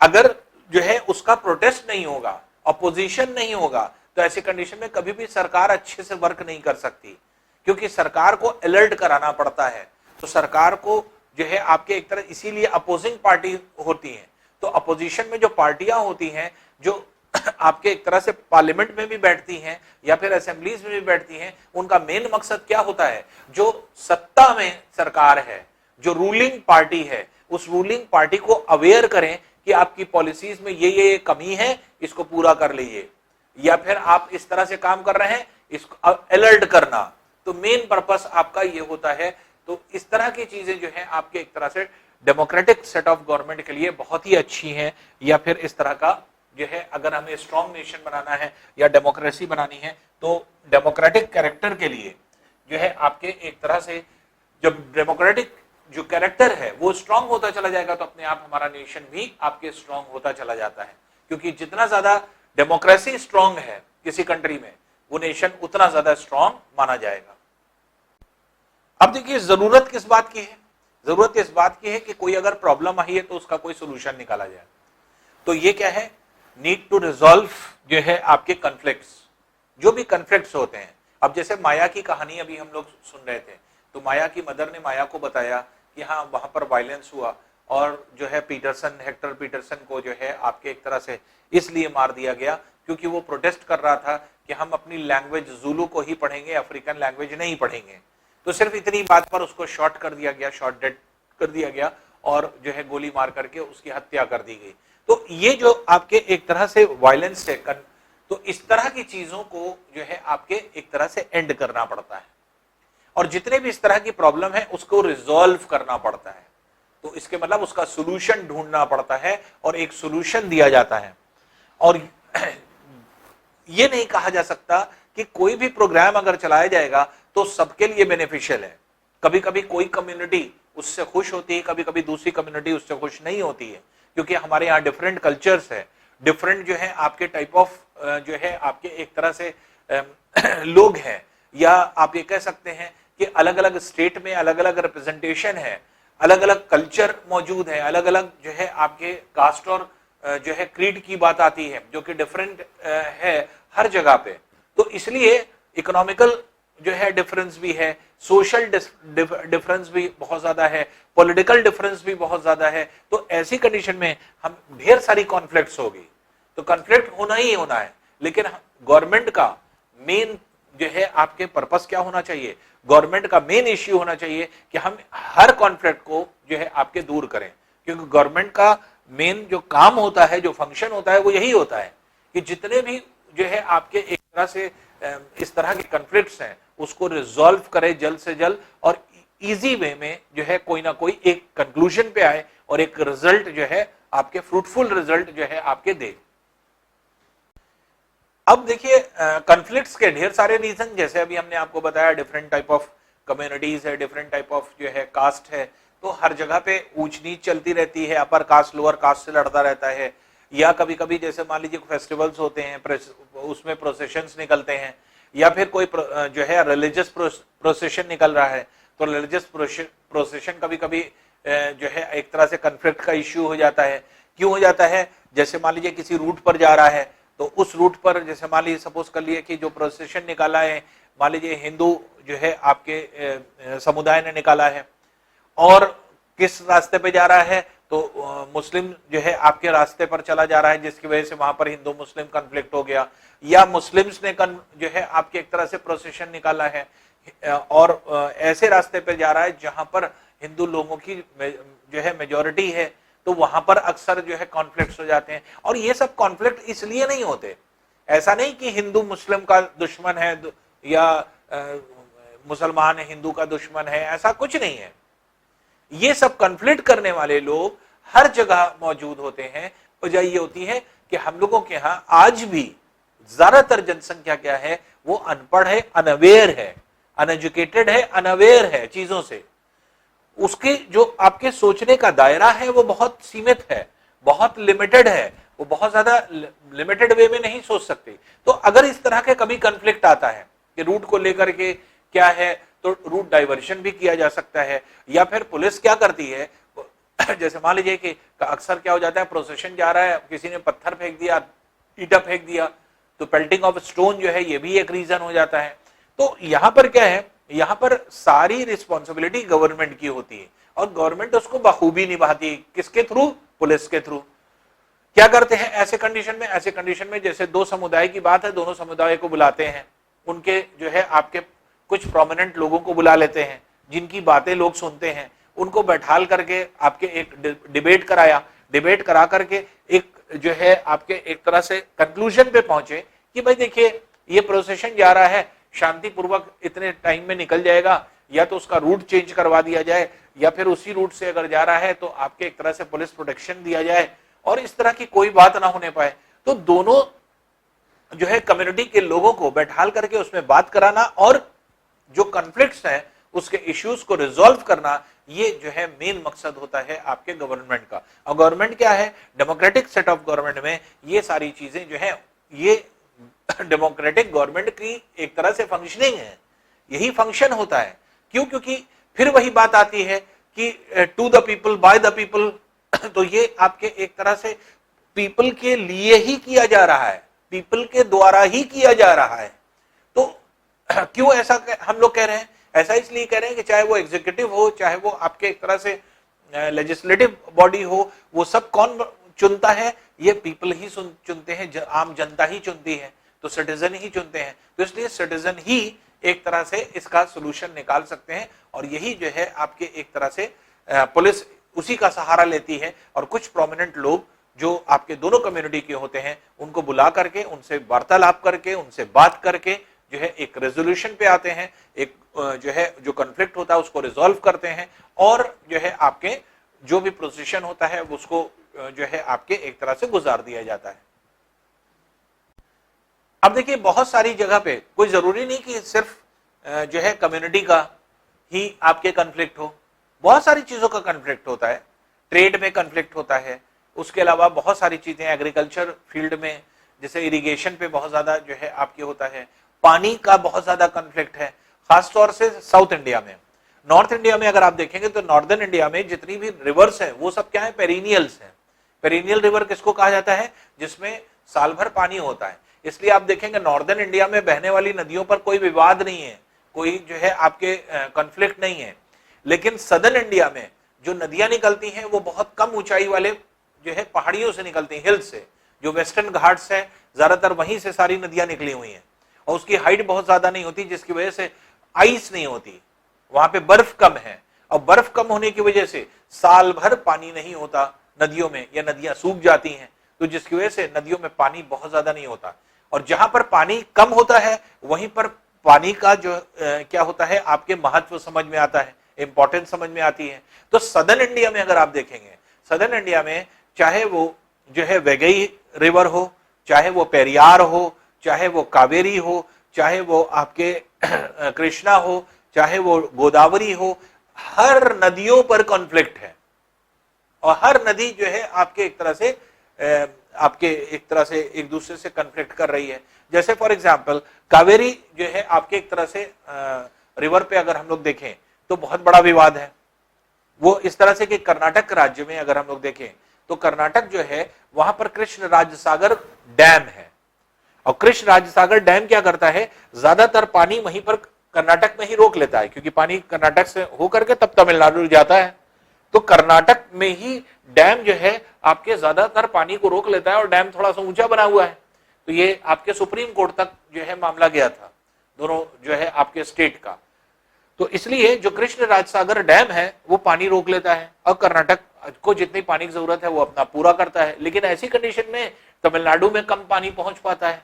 अगर जो है उसका प्रोटेस्ट नहीं होगा, अपोजिशन नहीं होगा, तो ऐसी कंडीशन में कभी भी सरकार अच्छे से वर्क नहीं कर सकती, क्योंकि सरकार को अलर्ट कराना पड़ता है। तो सरकार को जो है आपके एक तरह इसीलिए अपोजिंग पार्टी होती है। तो अपोजिशन में जो पार्टियां होती हैं, जो आपके एक तरह से पार्लियामेंट में भी बैठती हैं या फिर असेंबलीज में भी बैठती हैं, उनका मेन मकसद क्या होता है, जो सत्ता में सरकार है, जो रूलिंग पार्टी है, उस रूलिंग पार्टी को अवेयर करें कि आपकी पॉलिसीज में ये कमी है, इसको पूरा कर लीजिए, या फिर आप इस तरह से काम कर रहे हैं, इसको अलर्ट करना। तो मेन पर्पस आपका ये होता है। तो इस तरह की चीजें जो है आपके एक तरह से डेमोक्रेटिक सेट ऑफ गवर्नमेंट के लिए बहुत ही अच्छी हैं। या फिर इस तरह का जो है अगर हमें स्ट्रॉन्ग नेशन बनाना है या डेमोक्रेसी बनानी है, तो डेमोक्रेटिक कैरेक्टर के लिए जो है आपके एक तरह से जब डेमोक्रेटिक जो कैरेक्टर है वो स्ट्रांग होता चला जाएगा, तो अपने आप हमारा नेशन भी आपके स्ट्रांग होता चला जाता है। क्योंकि जितना ज्यादा डेमोक्रेसी स्ट्रांग है किसी कंट्री में, वो नेशन उतना ज्यादा स्ट्रांग माना जाएगा। अब देखिए जरूरत किस बात की है, जरूरत इस बात की है कि कोई अगर प्रॉब्लम आई है तो उसका कोई सोल्यूशन निकाला जाए। तो ये क्या है, नीड टू रिजॉल्व जो है आपके कॉन्फ्लिक्ट्स, जो भी कॉन्फ्लिक्ट्स होते हैं। अब जैसे माया की कहानी अभी हम लोग सुन रहे थे, तो माया की मदर ने माया को बताया कि हाँ वहां पर वायलेंस हुआ और जो है हेक्टर पीटरसन को जो है आपके एक तरह से इसलिए मार दिया गया क्योंकि वो प्रोटेस्ट कर रहा था कि हम अपनी लैंग्वेज जुलू को ही पढ़ेंगे, अफ्रीकन लैंग्वेज नहीं पढ़ेंगे। तो सिर्फ इतनी बात पर उसको शॉट कर दिया गया, शॉट डेड कर दिया गया और जो है गोली मार करके उसकी हत्या कर दी गई। तो ये जो आपके एक तरह से वायलेंस है, तो इस तरह की चीजों को जो है आपके एक तरह से एंड करना पड़ता है। और जितने भी इस तरह की प्रॉब्लम है उसको रिजॉल्व करना पड़ता है। तो इसके मतलब उसका सोल्यूशन ढूंढना पड़ता है और एक सोल्यूशन दिया जाता है। और ये नहीं कहा जा सकता कि कोई भी प्रोग्राम अगर चलाया जाएगा तो सबके लिए बेनिफिशियल है। कभी कभी कोई कम्युनिटी उससे खुश होती है, कभी कभी दूसरी कम्युनिटी उससे खुश नहीं होती है, क्योंकि हमारे यहाँ डिफरेंट कल्चर्स है, डिफरेंट जो है आपके टाइप ऑफ जो है आपके एक तरह से लोग हैं, या आप ये कह सकते हैं कि अलग अलग स्टेट में अलग अलग रिप्रेजेंटेशन है, अलग अलग कल्चर मौजूद है, अलग अलग जो है आपके कास्ट और जो है क्रीड की बात आती है जो कि डिफरेंट है हर जगह पे। तो इसलिए इकोनॉमिकल जो है डिफरेंस भी है, सोशल डिफरेंस भी बहुत ज्यादा है, पॉलिटिकल डिफरेंस भी बहुत ज्यादा है। तो ऐसी कंडीशन में हम ढेर सारी कॉन्फ्लिक्ट्स होगी, तो कॉन्फ्लिक्ट होना ही होना है। लेकिन गवर्नमेंट का मेन जो है आपके पर्पस क्या होना चाहिए, गवर्नमेंट का मेन इश्यू होना चाहिए कि हम हर कॉन्फ्लिक्ट को जो है आपके दूर करें। क्योंकि गवर्नमेंट का मेन जो काम होता है, जो फंक्शन होता है, वो यही होता है कि जितने भी जो है आपके एक तरह से इस तरह के कॉन्फ्लिक्ट्स हैं उसको रिजॉल्व करे जल्द से जल्द और इजी वे में जो है कोई ना कोई एक कंक्लूजन पे आए और एक रिजल्ट जो है आपके फ्रूटफुल रिजल्ट जो है आपके दे। अब देखिए कॉन्फ्लिक्ट्स के ढेर सारे रीजन, जैसे अभी हमने आपको बताया डिफरेंट टाइप ऑफ कम्युनिटीज है, डिफरेंट टाइप ऑफ जो है कास्ट है, तो हर जगह पे ऊंच नीच चलती रहती है, अपर कास्ट लोअर कास्ट से लड़ता रहता है, या कभी कभी जैसे मान लीजिए फेस्टिवल्स होते हैं, उसमें प्रोसेशंस निकलते हैं, या फिर कोई जो है रिलीजियस प्रोसेशन निकल रहा है, तो रिलीजियस प्रोसेशन कभी कभी जो है एक तरह से कन्फ्लिक्ट का इश्यू हो जाता है। क्यों हो जाता है? जैसे मान लीजिए किसी रूट पर जा रहा है, तो उस रूट पर जैसे मान लीजिए सपोज कर लिए कि जो प्रोसेशन निकाला है, मान लीजिए हिंदू जो है आपके समुदाय ने निकाला है, और किस रास्ते पे जा रहा है, तो मुस्लिम जो है आपके रास्ते पर चला जा रहा है, जिसकी वजह से वहां पर हिंदू मुस्लिम कॉन्फ्लिक्ट हो गया, या मुस्लिम्स ने जो है आपके एक तरह से प्रोसेशन निकाला है और ऐसे रास्ते पे जा रहा है जहां पर हिंदू लोगों की जो है मेजोरिटी है, तो वहां पर अक्सर जो है कॉन्फ्लिक्ट्स हो जाते हैं। और ये सब कॉन्फ्लिक्ट इसलिए नहीं होते, ऐसा नहीं कि हिंदू मुस्लिम का दुश्मन है या मुसलमान हिंदू का दुश्मन है, ऐसा कुछ नहीं है। ये सब कॉन्फ्लिक्ट करने वाले लोग हर जगह मौजूद होते हैं। वजह ये होती है कि हम लोगों के यहां आज भी ज्यादातर जनसंख्या क्या है, वो अनपढ़ है, अनअवेयर है, अनएजुकेटेड है, अनअवेयर है चीजों से। उसके जो आपके सोचने का दायरा है वो बहुत सीमित है, बहुत लिमिटेड है, वो बहुत ज्यादा लिमिटेड वे में नहीं सोच सकते। तो अगर इस तरह के कभी कॉन्फ्लिक्ट आता है कि रूट को लेकर के क्या है, तो रूट डाइवर्शन भी किया जा सकता है, या फिर पुलिस क्या करती है, जैसे मान लीजिए कि अक्सर क्या हो जाता है, प्रोसेशन जा रहा है, किसी ने पत्थर फेंक दिया, ईटा फेंक दिया, तो पेल्टिंग ऑफ स्टोन जो है ये भी एक रीजन हो जाता है। तो यहां पर क्या है, यहां पर सारी रिस्पॉन्सिबिलिटी गवर्नमेंट की होती है, और गवर्नमेंट उसको बखूबी निभाती है। किसके थ्रू? पुलिस के थ्रू। क्या करते हैं ऐसे कंडीशन में? ऐसे कंडीशन में जैसे दो समुदाय की बात है, दोनों समुदाय को बुलाते हैं, उनके जो है आपके कुछ प्रोमिनेंट लोगों को बुला लेते हैं, जिनकी बातें लोग सुनते हैं, उनको बैठाल करके आपके एक डिबेट कराया, डिबेट करा करके एक जो है आपके एक तरह से कंक्लूजन पे पहुंचे कि भाई देखिए ये प्रोसेशन जा रहा है, शांतिपूर्वक इतने टाइम में निकल जाएगा, या तो उसका रूट चेंज करवा दिया जाए, या फिर उसी रूट से अगर जा रहा है तो आपके एक तरह से पुलिस प्रोटेक्शन दिया जाए, और इस तरह की कोई बात ना होने पाए। तो दोनों जो है कम्युनिटी के लोगों को बैठाल करके उसमें बात कराना, और जो कॉन्फ्लिक्ट्स हैं उसके इश्यूज को रिजॉल्व करना, ये जो है मेन मकसद होता है आपके गवर्नमेंट का। और गवर्नमेंट क्या है? डेमोक्रेटिक सेट ऑफ गवर्नमेंट में ये सारी चीजें जो है, ये डेमोक्रेटिक गवर्नमेंट की एक तरह से फंक्शनिंग है, यही फंक्शन होता है। क्यों? क्योंकि फिर वही बात आती है कि to the people by the people, तो ये आपके एक तरह से पीपल के लिए ही किया जा रहा है, पीपल के द्वारा ही किया जा रहा है। तो क्यों ऐसा हम लोग कह रहे हैं? ऐसा इसलिए कह रहे हैं कि चाहे वो एग्जीक्यूटिव हो, चाहे वो आपके एक तरह से लेजिस्लेटिव बॉडी हो, वो सब कौन चुनता है? ये पीपल ही चुनते हैं, आम जनता ही चुनती है, तो सिटीजन ही चुनते हैं। तो इसलिए सिटीजन ही एक तरह से इसका सोल्यूशन निकाल सकते हैं, और यही जो है आपके एक तरह से पुलिस उसी का सहारा लेती है, और कुछ प्रोमिनेंट लोग जो आपके दोनों कम्युनिटी के होते हैं उनको बुला करके, उनसे वार्तालाप करके, उनसे बात करके जो है एक रेजोल्यूशन पे आते हैं, एक जो है जो कॉन्फ्लिक्ट होता है उसको रिजॉल्व करते हैं, और जो है आपके जो भी प्रोसेशन होता है उसको जो है आपके एक तरह से गुजार दिया जाता है। अब देखिए बहुत सारी जगह पे कोई जरूरी नहीं कि सिर्फ जो है कम्युनिटी का ही आपके कॉन्फ्लिक्ट हो, बहुत सारी चीजों का कॉन्फ्लिक्ट होता है। ट्रेड में कॉन्फ्लिक्ट होता है, उसके अलावा बहुत सारी चीजें एग्रीकल्चर फील्ड में, जैसे इरिगेशन पे बहुत ज्यादा जो है आपके होता है, पानी का बहुत ज्यादा कॉन्फ्लिक्ट है, खासतौर से साउथ इंडिया में। नॉर्थ इंडिया में अगर आप देखेंगे तो नॉर्दर्न इंडिया में जितनी भी रिवर्स है वो सब क्या है? पेरिनियल्स है। पेरिनियल रिवर किसको कहा जाता है? जिसमें साल भर पानी होता है। इसलिए आप देखेंगे नॉर्दर्न इंडिया में बहने वाली नदियों पर कोई विवाद नहीं है, कोई जो है आपके कॉन्फ्लिक्ट नहीं है। लेकिन सदर्न इंडिया में जो नदियां निकलती हैं वो बहुत कम ऊंचाई वाले जो है पहाड़ियों से निकलती हैं, हिल्स से। जो वेस्टर्न घाट्स है ज्यादातर वहीं से सारी नदियां निकली हुई हैं, और उसकी हाइट बहुत ज्यादा नहीं होती, जिसकी वजह से आइस नहीं होती, वहां पे बर्फ कम है, और बर्फ कम होने की वजह से साल भर पानी नहीं होता नदियों में, या नदियां सूख जाती हैं, तो जिसकी वजह से नदियों में पानी बहुत ज्यादा नहीं होता। और जहां पर पानी कम होता है वहीं पर पानी का जो क्या होता है आपके महत्व समझ में आता है, इंपॉर्टेंस समझ में आती है। तो सदर्न इंडिया में अगर आप देखेंगे, सदर्न इंडिया में चाहे वो जो है वैगई रिवर हो, चाहे वो पेरियार हो, चाहे वो कावेरी हो, चाहे वो आपके कृष्णा हो, चाहे वो गोदावरी हो, हर नदियों पर कॉन्फ्लिक्ट है और हर नदी जो है आपके एक तरह से एक दूसरे से कॉन्फ्लिक्ट कर रही है। जैसे फॉर एग्जांपल कावेरी जो है आपके एक तरह से रिवर पे अगर हम लोग देखें तो बहुत बड़ा विवाद है। वो इस तरह से कि कर्नाटक राज्य में अगर हम लोग देखें तो कर्नाटक जो है वहां पर कृष्ण राजसागर डैम है और कृष्ण राजसागर डैम क्या करता है, ज्यादातर पानी वहीं पर कर्नाटक में ही रोक लेता है, क्योंकि पानी कर्नाटक से होकर के तब तमिलनाडु जाता है। तो कर्नाटक में ही डैम जो है आपके ज्यादातर पानी को रोक लेता है और डैम थोड़ा सा ऊंचा बना हुआ है। तो ये आपके सुप्रीम कोर्ट तक जो है मामला गया था, दोनों जो है आपके स्टेट का। तो इसलिए जो कृष्ण राजसागर डैम है वो पानी रोक लेता है और कर्नाटक को जितनी पानी की जरूरत है वो अपना पूरा करता है। लेकिन ऐसी कंडीशन में तमिलनाडु में कम पानी पहुंच पाता है।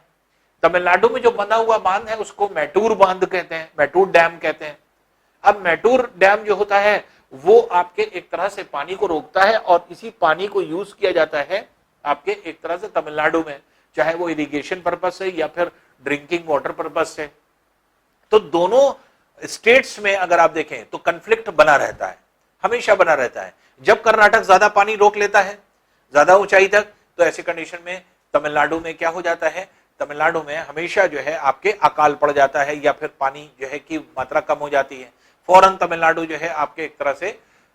तमिलनाडु में जो बना हुआ बांध है उसको मैटूर बांध कहते हैं, मैटूर डैम कहते हैं। अब मैटूर डैम जो होता है वो आपके एक तरह से पानी को रोकता है और इसी पानी को यूज किया जाता है आपके एक तरह से तमिलनाडु में, चाहे वो इरिगेशन पर्पज से या फिर ड्रिंकिंग वाटर पर्पज से। तो दोनों स्टेट्स में अगर आप देखें तो कन्फ्लिक्ट बना रहता है, हमेशा बना रहता है। जब कर्नाटक ज्यादा पानी रोक लेता है ज्यादा ऊंचाई तक, तो ऐसी कंडीशन में तमिलनाडु में क्या हो जाता है, तमिलनाडु में हमेशा जो है आपके अकाल पड़ जाता है या फिर पानी जो है की मात्रा कम हो जाती है। फौरन तमिलनाडु जो है आपके एक तरह से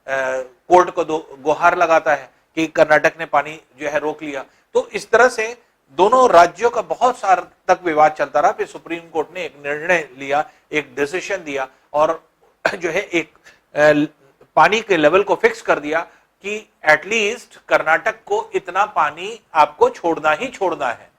कोर्ट को गुहार लगाता है कि कर्नाटक ने पानी जो है रोक लिया। तो इस तरह से दोनों राज्यों का बहुत साल तक विवाद चलता रहा। फिर सुप्रीम कोर्ट ने एक निर्णय लिया, एक डिसीजन दिया और जो है एक पानी के लेवल को फिक्स कर दिया कि एटलीस्ट कर्नाटक को इतना पानी आपको छोड़ना ही छोड़ना है।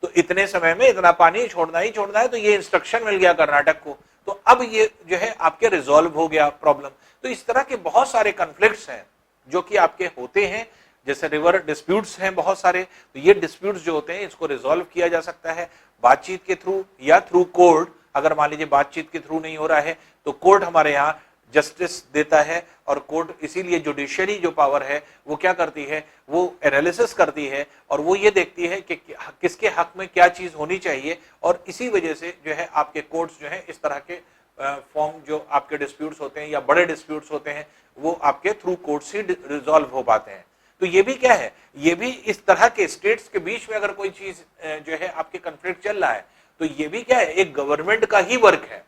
तो इतने समय में इतना पानी छोड़ना ही छोड़ना है। तो ये इंस्ट्रक्शन मिल गया कर्नाटक को। तो अब ये जो है आपके रिजॉल्व हो गया प्रॉब्लम। तो इस तरह के बहुत सारे कॉन्फ्लिक्ट्स हैं जो कि आपके होते हैं, जैसे रिवर डिस्प्यूट्स हैं बहुत सारे। तो ये डिस्प्यूट्स जो होते हैं इसको रिजॉल्व किया जा सकता है बातचीत के थ्रू या थ्रू कोर्ट। अगर मान लीजिए बातचीत के थ्रू नहीं हो रहा है तो कोर्ट हमारे यहाँ जस्टिस देता है और कोर्ट इसीलिए जुडिशियरी जो पावर है वो क्या करती है, वो एनालिसिस करती है और वो ये देखती है कि किसके हक में क्या चीज होनी चाहिए। और इसी वजह से जो है आपके कोर्ट्स जो है इस तरह के फॉर्म जो आपके डिस्प्यूट्स होते हैं या बड़े डिस्प्यूट्स होते हैं वो आपके थ्रू कोर्ट्स ही रिजॉल्व हो पाते हैं। तो ये भी क्या है, ये भी इस तरह के स्टेट्स के बीच में अगर कोई चीज जो है आपके कॉन्फ्लिक्ट चल रहा है तो ये भी क्या है, एक गवर्नमेंट का ही वर्क है।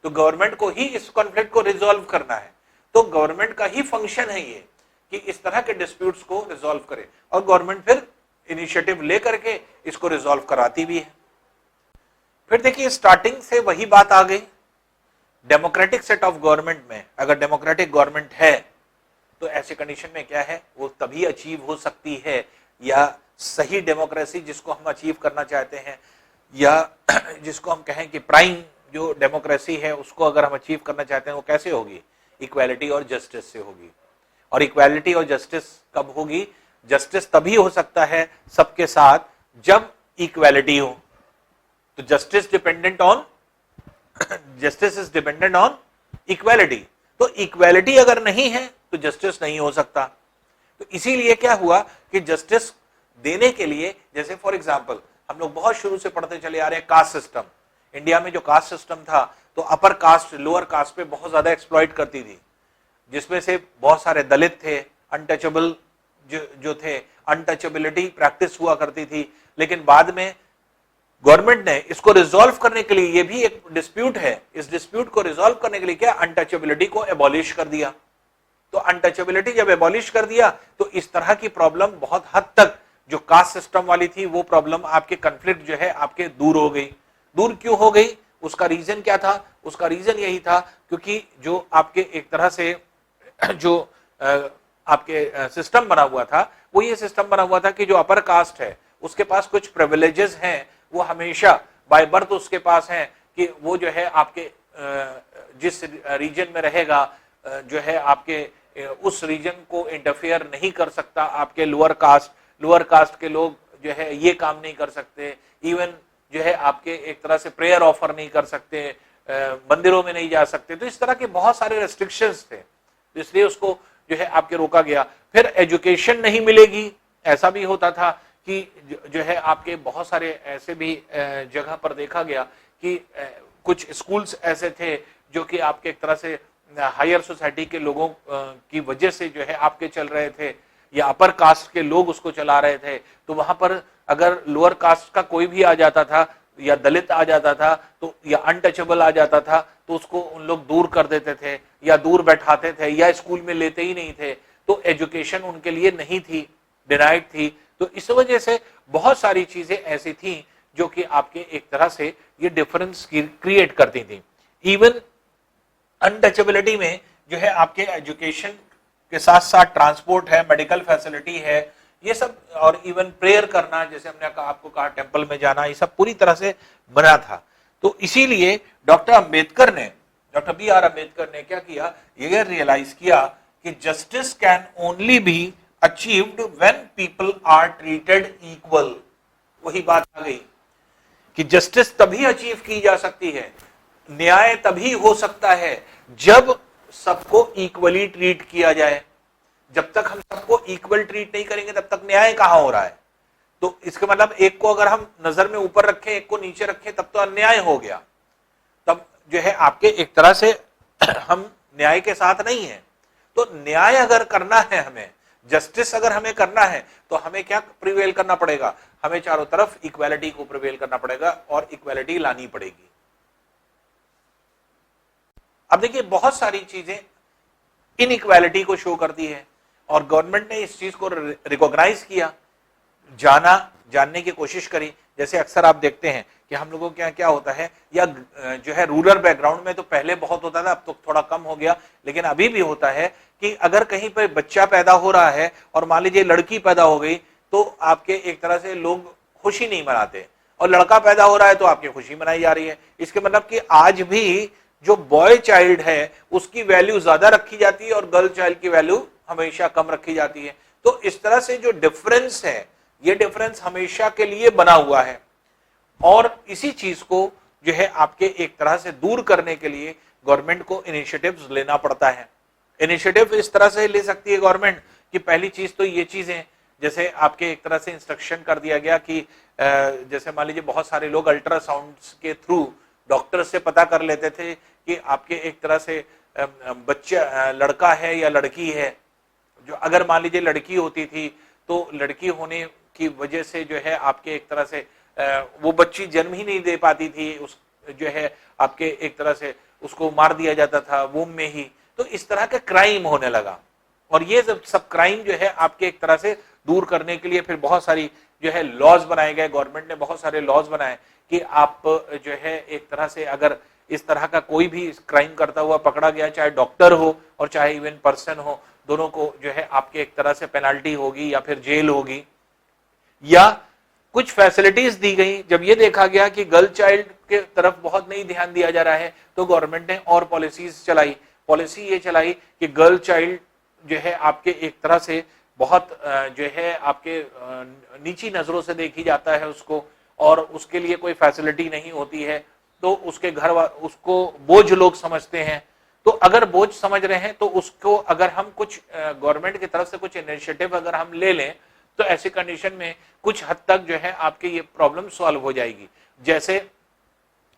तो गवर्नमेंट को ही इस कॉन्फ्लिक्ट को रिजॉल्व करना है। तो गवर्नमेंट का ही फंक्शन है ये कि इस तरह के डिस्प्यूट्स को रिजॉल्व करे और गवर्नमेंट फिर इनिशिएटिव लेकर के इसको रिजॉल्व कराती भी है। फिर देखिए स्टार्टिंग से वही बात आ गई, डेमोक्रेटिक सेट ऑफ गवर्नमेंट में अगर डेमोक्रेटिक गवर्नमेंट है तो ऐसे कंडीशन में क्या है, वो तभी अचीव हो सकती है, या सही डेमोक्रेसी जिसको हम अचीव करना चाहते हैं या जिसको हम कहें कि प्राइम जो डेमोक्रेसी है उसको अगर हम अचीव करना चाहते हैं वो कैसे होगी, इक्वालिटी और जस्टिस से होगी। और इक्वालिटी और जस्टिस कब होगी, जस्टिस तभी हो सकता है सबके साथ जब इक्वालिटी हो। तो justice is dependent on equality. तो इक्वालिटी अगर नहीं है तो जस्टिस नहीं हो सकता। तो इसीलिए क्या हुआ कि जस्टिस देने के लिए, जैसे फॉर एग्जांपल हम लोग बहुत शुरू से पढ़ते चले आ रहे हैं कास्ट सिस्टम। इंडिया में जो कास्ट सिस्टम था तो अपर कास्ट लोअर कास्ट पे बहुत ज्यादा एक्सप्लॉइट करती थी, जिसमें से बहुत सारे दलित थे, अनटचेबल जो थे, अनटचेबिलिटी प्रैक्टिस हुआ करती थी। लेकिन बाद में गवर्नमेंट ने इसको रिजॉल्व करने के लिए, ये भी एक डिस्प्यूट है, इस डिस्प्यूट को रिजॉल्व करने के लिए क्या, अनटचेबिलिटी को एबॉलिश कर दिया। तो अनटचेबिलिटी जब एबॉलिश कर दिया तो इस तरह की प्रॉब्लम बहुत हद तक जो कास्ट सिस्टम वाली थी वो प्रॉब्लम आपके कॉन्फ्लिक्ट जो है आपके दूर हो गई। दूर क्यों हो गई, उसका रीजन क्या था, उसका रीजन यही था क्योंकि जो आपके एक तरह से जो आपके सिस्टम बना हुआ था वो ये सिस्टम बना हुआ था कि जो अपर कास्ट है उसके पास कुछ प्रिविलेजेस हैं, वो हमेशा बाय बर्थ उसके पास हैं कि वो जो है आपके जिस रीजन में रहेगा जो है आपके उस रीजन को इंटरफेयर नहीं कर सकता। आपके लोअर कास्ट के लोग जो है ये काम नहीं कर सकते, इवन जो है आपके एक तरह से प्रेयर ऑफर नहीं कर सकते, मंदिरों में नहीं जा सकते। तो इस तरह के बहुत सारे रेस्ट्रिक्शंस थे, इसलिए उसको जो है आपके रोका गया। फिर एजुकेशन नहीं मिलेगी, ऐसा भी होता था कि जो है आपके बहुत सारे ऐसे भी जगह पर देखा गया कि कुछ स्कूल्स ऐसे थे जो कि आपके एक तरह से हायर सोसाइटी के लोगों की वजह से जो है आपके चल रहे थे, या अपर कास्ट के लोग उसको चला रहे थे। तो वहां पर अगर लोअर कास्ट का कोई भी आ जाता था या दलित आ जाता था तो, या अनटचेबल आ जाता था, तो उसको उन लोग दूर कर देते थे या दूर बैठाते थे या स्कूल में लेते ही नहीं थे। तो एजुकेशन उनके लिए नहीं थी, डिनाइड थी। तो इस वजह से बहुत सारी चीजें ऐसी थी जो कि आपके एक तरह से ये डिफरेंस क्रिएट करती थी। इवन अनटचेबिलिटी में जो है आपके एजुकेशन के साथ साथ ट्रांसपोर्ट है, मेडिकल फैसिलिटी है, ये सब, और इवन प्रेयर करना, जैसे हमने आपको कहा टेंपल में जाना, ये सब पूरी तरह से बना था। तो इसीलिए डॉक्टर बी आर अम्बेडकर ने क्या किया, ये रियलाइज किया कि justice can only be achieved when people are treated equal. वही बात आ गई कि जस्टिस तभी अचीव की जा सकती है, न्याय तभी हो सकता है जब सबको इक्वली ट्रीट किया जाए। जब तक हम सबको इक्वल ट्रीट नहीं करेंगे तब तक न्याय कहां हो रहा है। तो इसका मतलब एक को अगर हम नजर में ऊपर रखें, एक को नीचे रखें, तब तो अन्याय हो गया, तब जो है आपके एक तरह से हम न्याय के साथ नहीं है। तो न्याय अगर करना है हमें, जस्टिस अगर हमें करना है, तो हमें क्या प्रिवेल करना पड़ेगा, हमें चारों तरफ इक्वालिटी को प्रिवेल करना पड़ेगा और इक्वालिटी लानी पड़ेगी। अब देखिए बहुत सारी चीजें इनइक्वालिटी को शो करती है और गवर्नमेंट ने इस चीज को रिकॉग्नाइज किया, जानने की कोशिश करी। जैसे अक्सर आप देखते हैं कि हम लोगों के यहाँ क्या होता है, या जो है रूरल बैकग्राउंड में तो पहले बहुत होता था, अब तो थोड़ा कम हो गया, लेकिन अभी भी होता है कि अगर कहीं पर बच्चा पैदा हो रहा है और मान लीजिए लड़की पैदा हो गई, तो आपके एक तरह से लोग खुशी नहीं मनाते, और लड़का पैदा हो रहा है तो आपकी खुशी मनाई जा रही है। इसके मतलब कि आज भी जो बॉय चाइल्ड है उसकी वैल्यू ज्यादा रखी जाती है और गर्ल चाइल्ड की वैल्यू हमेशा कम रखी जाती है। तो इस तरह से जो डिफरेंस है, ये डिफरेंस हमेशा के लिए बना हुआ है, और इसी चीज को जो है आपके एक तरह से दूर करने के लिए गवर्नमेंट को इनिशिएटिव्स लेना पड़ता है। इनिशिएटिव इस तरह से ले सकती है गवर्नमेंट कि पहली चीज तो ये चीजें, जैसे आपके एक तरह से इंस्ट्रक्शन कर दिया गया कि जैसे मान लीजिए बहुत सारे लोग अल्ट्रासाउंड के थ्रू डॉक्टर से पता कर लेते थे कि आपके एक तरह से बच्चा लड़का है या लड़की है। जो अगर मान लीजिए लड़की होती थी तो लड़की होने की वजह से जो है आपके एक तरह से वो बच्ची जन्म ही नहीं दे पाती थी, उस जो है आपके एक तरह से उसको मार दिया जाता था वूम में ही। तो इस तरह का क्राइम होने लगा, और ये सब क्राइम जो है आपके एक तरह से दूर करने के लिए फिर बहुत सारी जो है लॉज बनाए गए। गवर्नमेंट ने बहुत सारे लॉज बनाए कि आप जो है एक तरह से अगर इस तरह का कोई भी क्राइम करता हुआ पकड़ा गया, चाहे डॉक्टर हो और चाहे इवन पर्सन हो, दोनों को जो है आपके एक तरह से पेनल्टी होगी या फिर जेल होगी, या कुछ फैसिलिटीज दी गई। जब ये देखा गया कि गर्ल चाइल्ड के तरफ बहुत नहीं ध्यान दिया जा रहा है, तो गवर्नमेंट ने और पॉलिसीज चलाई। पॉलिसी ये चलाई कि गर्ल चाइल्ड जो है आपके एक तरह से बहुत जो है आपके नीची नजरों से देखी जाता है उसको, और उसके लिए कोई फैसिलिटी नहीं होती है, तो उसके घर उसको बोझ लोग समझते हैं। तो अगर बोझ समझ रहे हैं तो उसको अगर हम कुछ गवर्नमेंट की तरफ से कुछ इनिशिएटिव अगर हम ले लें, तो ऐसी कंडीशन में कुछ हद तक जो है आपके ये प्रॉब्लम सॉल्व हो जाएगी। जैसे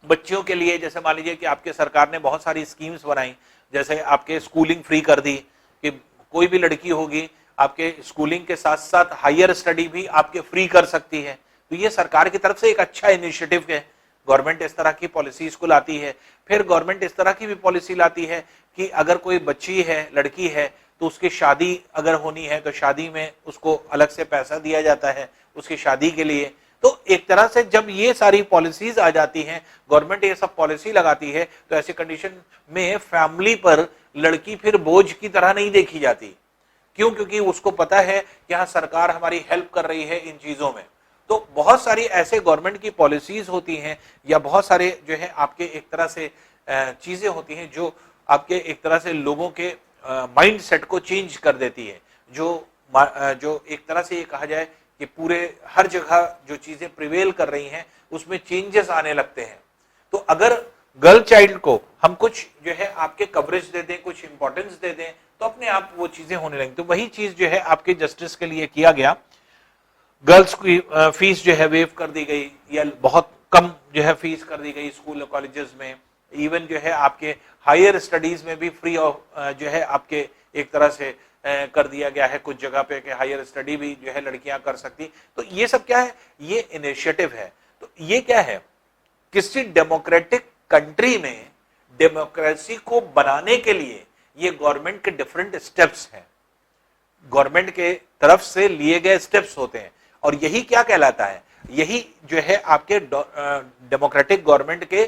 बच्चियों के लिए, जैसे मान लीजिए कि आपके सरकार ने बहुत सारी स्कीम्स बनाई, जैसे आपके स्कूलिंग फ्री कर दी कि कोई भी लड़की होगी आपके स्कूलिंग के साथ साथ हायर स्टडी भी आपके फ्री कर सकती है। तो ये सरकार की तरफ से एक अच्छा इनिशिएटिव है। गवर्नमेंट इस तरह की पॉलिसीज को लाती है। फिर गवर्नमेंट इस तरह की भी पॉलिसी लाती है कि अगर कोई बच्ची है, लड़की है, तो उसकी शादी अगर होनी है तो शादी में उसको अलग से पैसा दिया जाता है उसकी शादी के लिए। तो एक तरह से जब ये सारी पॉलिसीज आ जाती हैं, गवर्नमेंट ये सब पॉलिसी लगाती है, तो ऐसी कंडीशन में फैमिली पर लड़की फिर बोझ की तरह नहीं देखी जाती। क्यों? क्योंकि उसको पता है कि हाँ सरकार हमारी हेल्प कर रही है इन चीजों में। तो बहुत सारी ऐसे गवर्नमेंट की पॉलिसीज होती हैं, या बहुत सारे जो है आपके एक तरह से चीजें होती हैं जो आपके एक तरह से लोगों के माइंड सेट को चेंज कर देती है, जो एक तरह से ये कहा जाए कि पूरे हर जगह जो चीजें प्रिवेल कर रही हैं उसमें चेंजेस आने लगते हैं। तो अगर गर्ल चाइल्ड को हम कुछ जो है आपके कवरेज दे दें, कुछ इंपॉर्टेंस दे दें, तो अपने आप वो चीजें होने लगेंगी। तो वही चीज जो है आपके जस्टिस के लिए किया गया। गर्ल्स की फीस जो है वेव कर दी गई या बहुत कम जो है फीस कर दी गई स्कूल और कॉलेजेस में। इवन जो है आपके हायर स्टडीज में भी फ्री ऑफ जो है आपके एक तरह से कर दिया गया है कुछ जगह पे कि हायर स्टडी भी जो है लड़कियां कर सकती। तो ये सब क्या है, ये इनिशिएटिव है। तो ये क्या है, किसी डेमोक्रेटिक कंट्री में डेमोक्रेसी को बनाने के लिए ये गवर्नमेंट के डिफरेंट स्टेप्स हैं, गवर्नमेंट के तरफ से लिए गए स्टेप्स होते हैं। और यही क्या कहलाता है, यही जो है आपके डेमोक्रेटिक गवर्नमेंट के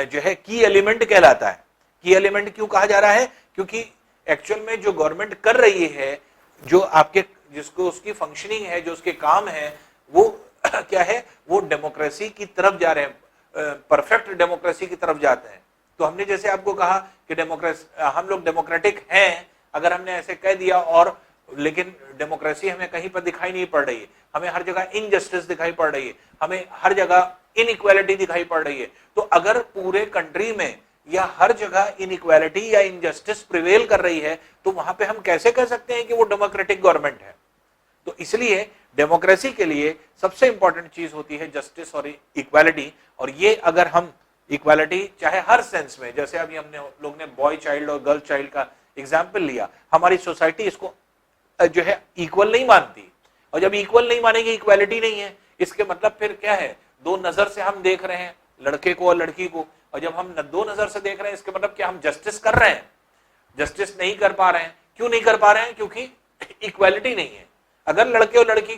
जो है की एलिमेंट कहलाता है। की एलिमेंट क्यों कहा जा रहा है, क्योंकि एक्चुअल में जो गवर्नमेंट कर रही है, जो आपके जिसको उसकी फंक्शनिंग है, जो उसके काम है, वो क्या है, वो डेमोक्रेसी की तरफ जा रहे हैं, परफेक्ट डेमोक्रेसी की तरफ जाते हैं। तो हमने जैसे आपको कहा कि हम लोग डेमोक्रेटिक हैं, अगर हमने ऐसे कह दिया, और लेकिन डेमोक्रेसी हमें कहीं पर दिखाई नहीं पड़ रही है, हमें हर जगह इनजस्टिस दिखाई पड़ रही है, हमें हर जगह इनइक्वालिटी दिखाई पड़ रही है। तो अगर पूरे कंट्री में या हर जगह इनइक्वालिटी या इनजस्टिस प्रिवेल कर रही है, तो वहां पे हम कैसे कह सकते हैं कि वो डेमोक्रेटिक गवर्नमेंट है। तो इसलिए डेमोक्रेसी के लिए सबसे इंपॉर्टेंट चीज होती है जस्टिस और इक्वालिटी। और ये अगर हम इक्वालिटी चाहे हर सेंस में, जैसे अभी हमने लोग ने बॉय चाइल्ड और गर्ल चाइल्ड का एग्जाम्पल लिया, हमारी सोसाइटी इसको जो है इक्वल नहीं मानती, और जब इक्वल नहीं मानेगी, इक्वालिटी नहीं है, इसके मतलब फिर क्या है, दो नजर से हम देख रहे हैं लड़के को और लड़की को, और जब हम दो नजर से देख रहे हैं, इसके मतलब क्या हम जस्टिस कर रहे हैं, जस्टिस नहीं कर पा रहे हैं। क्यों नहीं कर पा रहे हैं, क्योंकि इक्वालिटी नहीं है। अगर लड़के और लड़की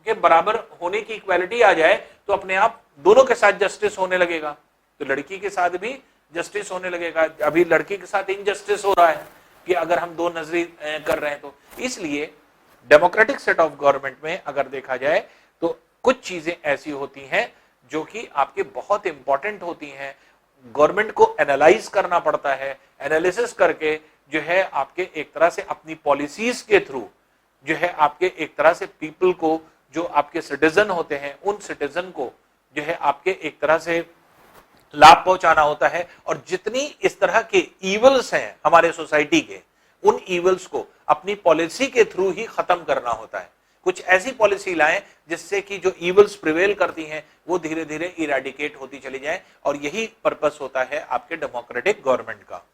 के बराबर होने की इक्वालिटी आ जाए, तो अपने आप दोनों के साथ जस्टिस होने लगेगा, तो लड़की के साथ भी जस्टिस होने लगेगा। अभी लड़की के साथ इनजस्टिस हो रहा है कि अगर हम दो नजरी कर रहे हैं। तो इसलिए डेमोक्रेटिक सेट ऑफ गवर्नमेंट में अगर देखा जाए तो कुछ चीजें ऐसी होती हैं जो कि आपके बहुत इंपॉर्टेंट होती हैं, गवर्नमेंट को एनालाइज करना पड़ता है, एनालिसिस करके जो है आपके एक तरह से अपनी पॉलिसीज के थ्रू जो है आपके एक तरह से पीपल को, जो आपके सिटीजन होते हैं, उन सिटीजन को जो है आपके एक तरह से लाभ पहुंचाना होता है। और जितनी इस तरह के इवल्स हैं हमारे सोसाइटी के, उन इवल्स को अपनी पॉलिसी के थ्रू ही खत्म करना होता है। कुछ ऐसी पॉलिसी लाएं जिससे कि जो इवल्स प्रिवेल करती हैं वो धीरे धीरे इरेडिकेट होती चली जाए, और यही पर्पस होता है आपके डेमोक्रेटिक गवर्नमेंट का।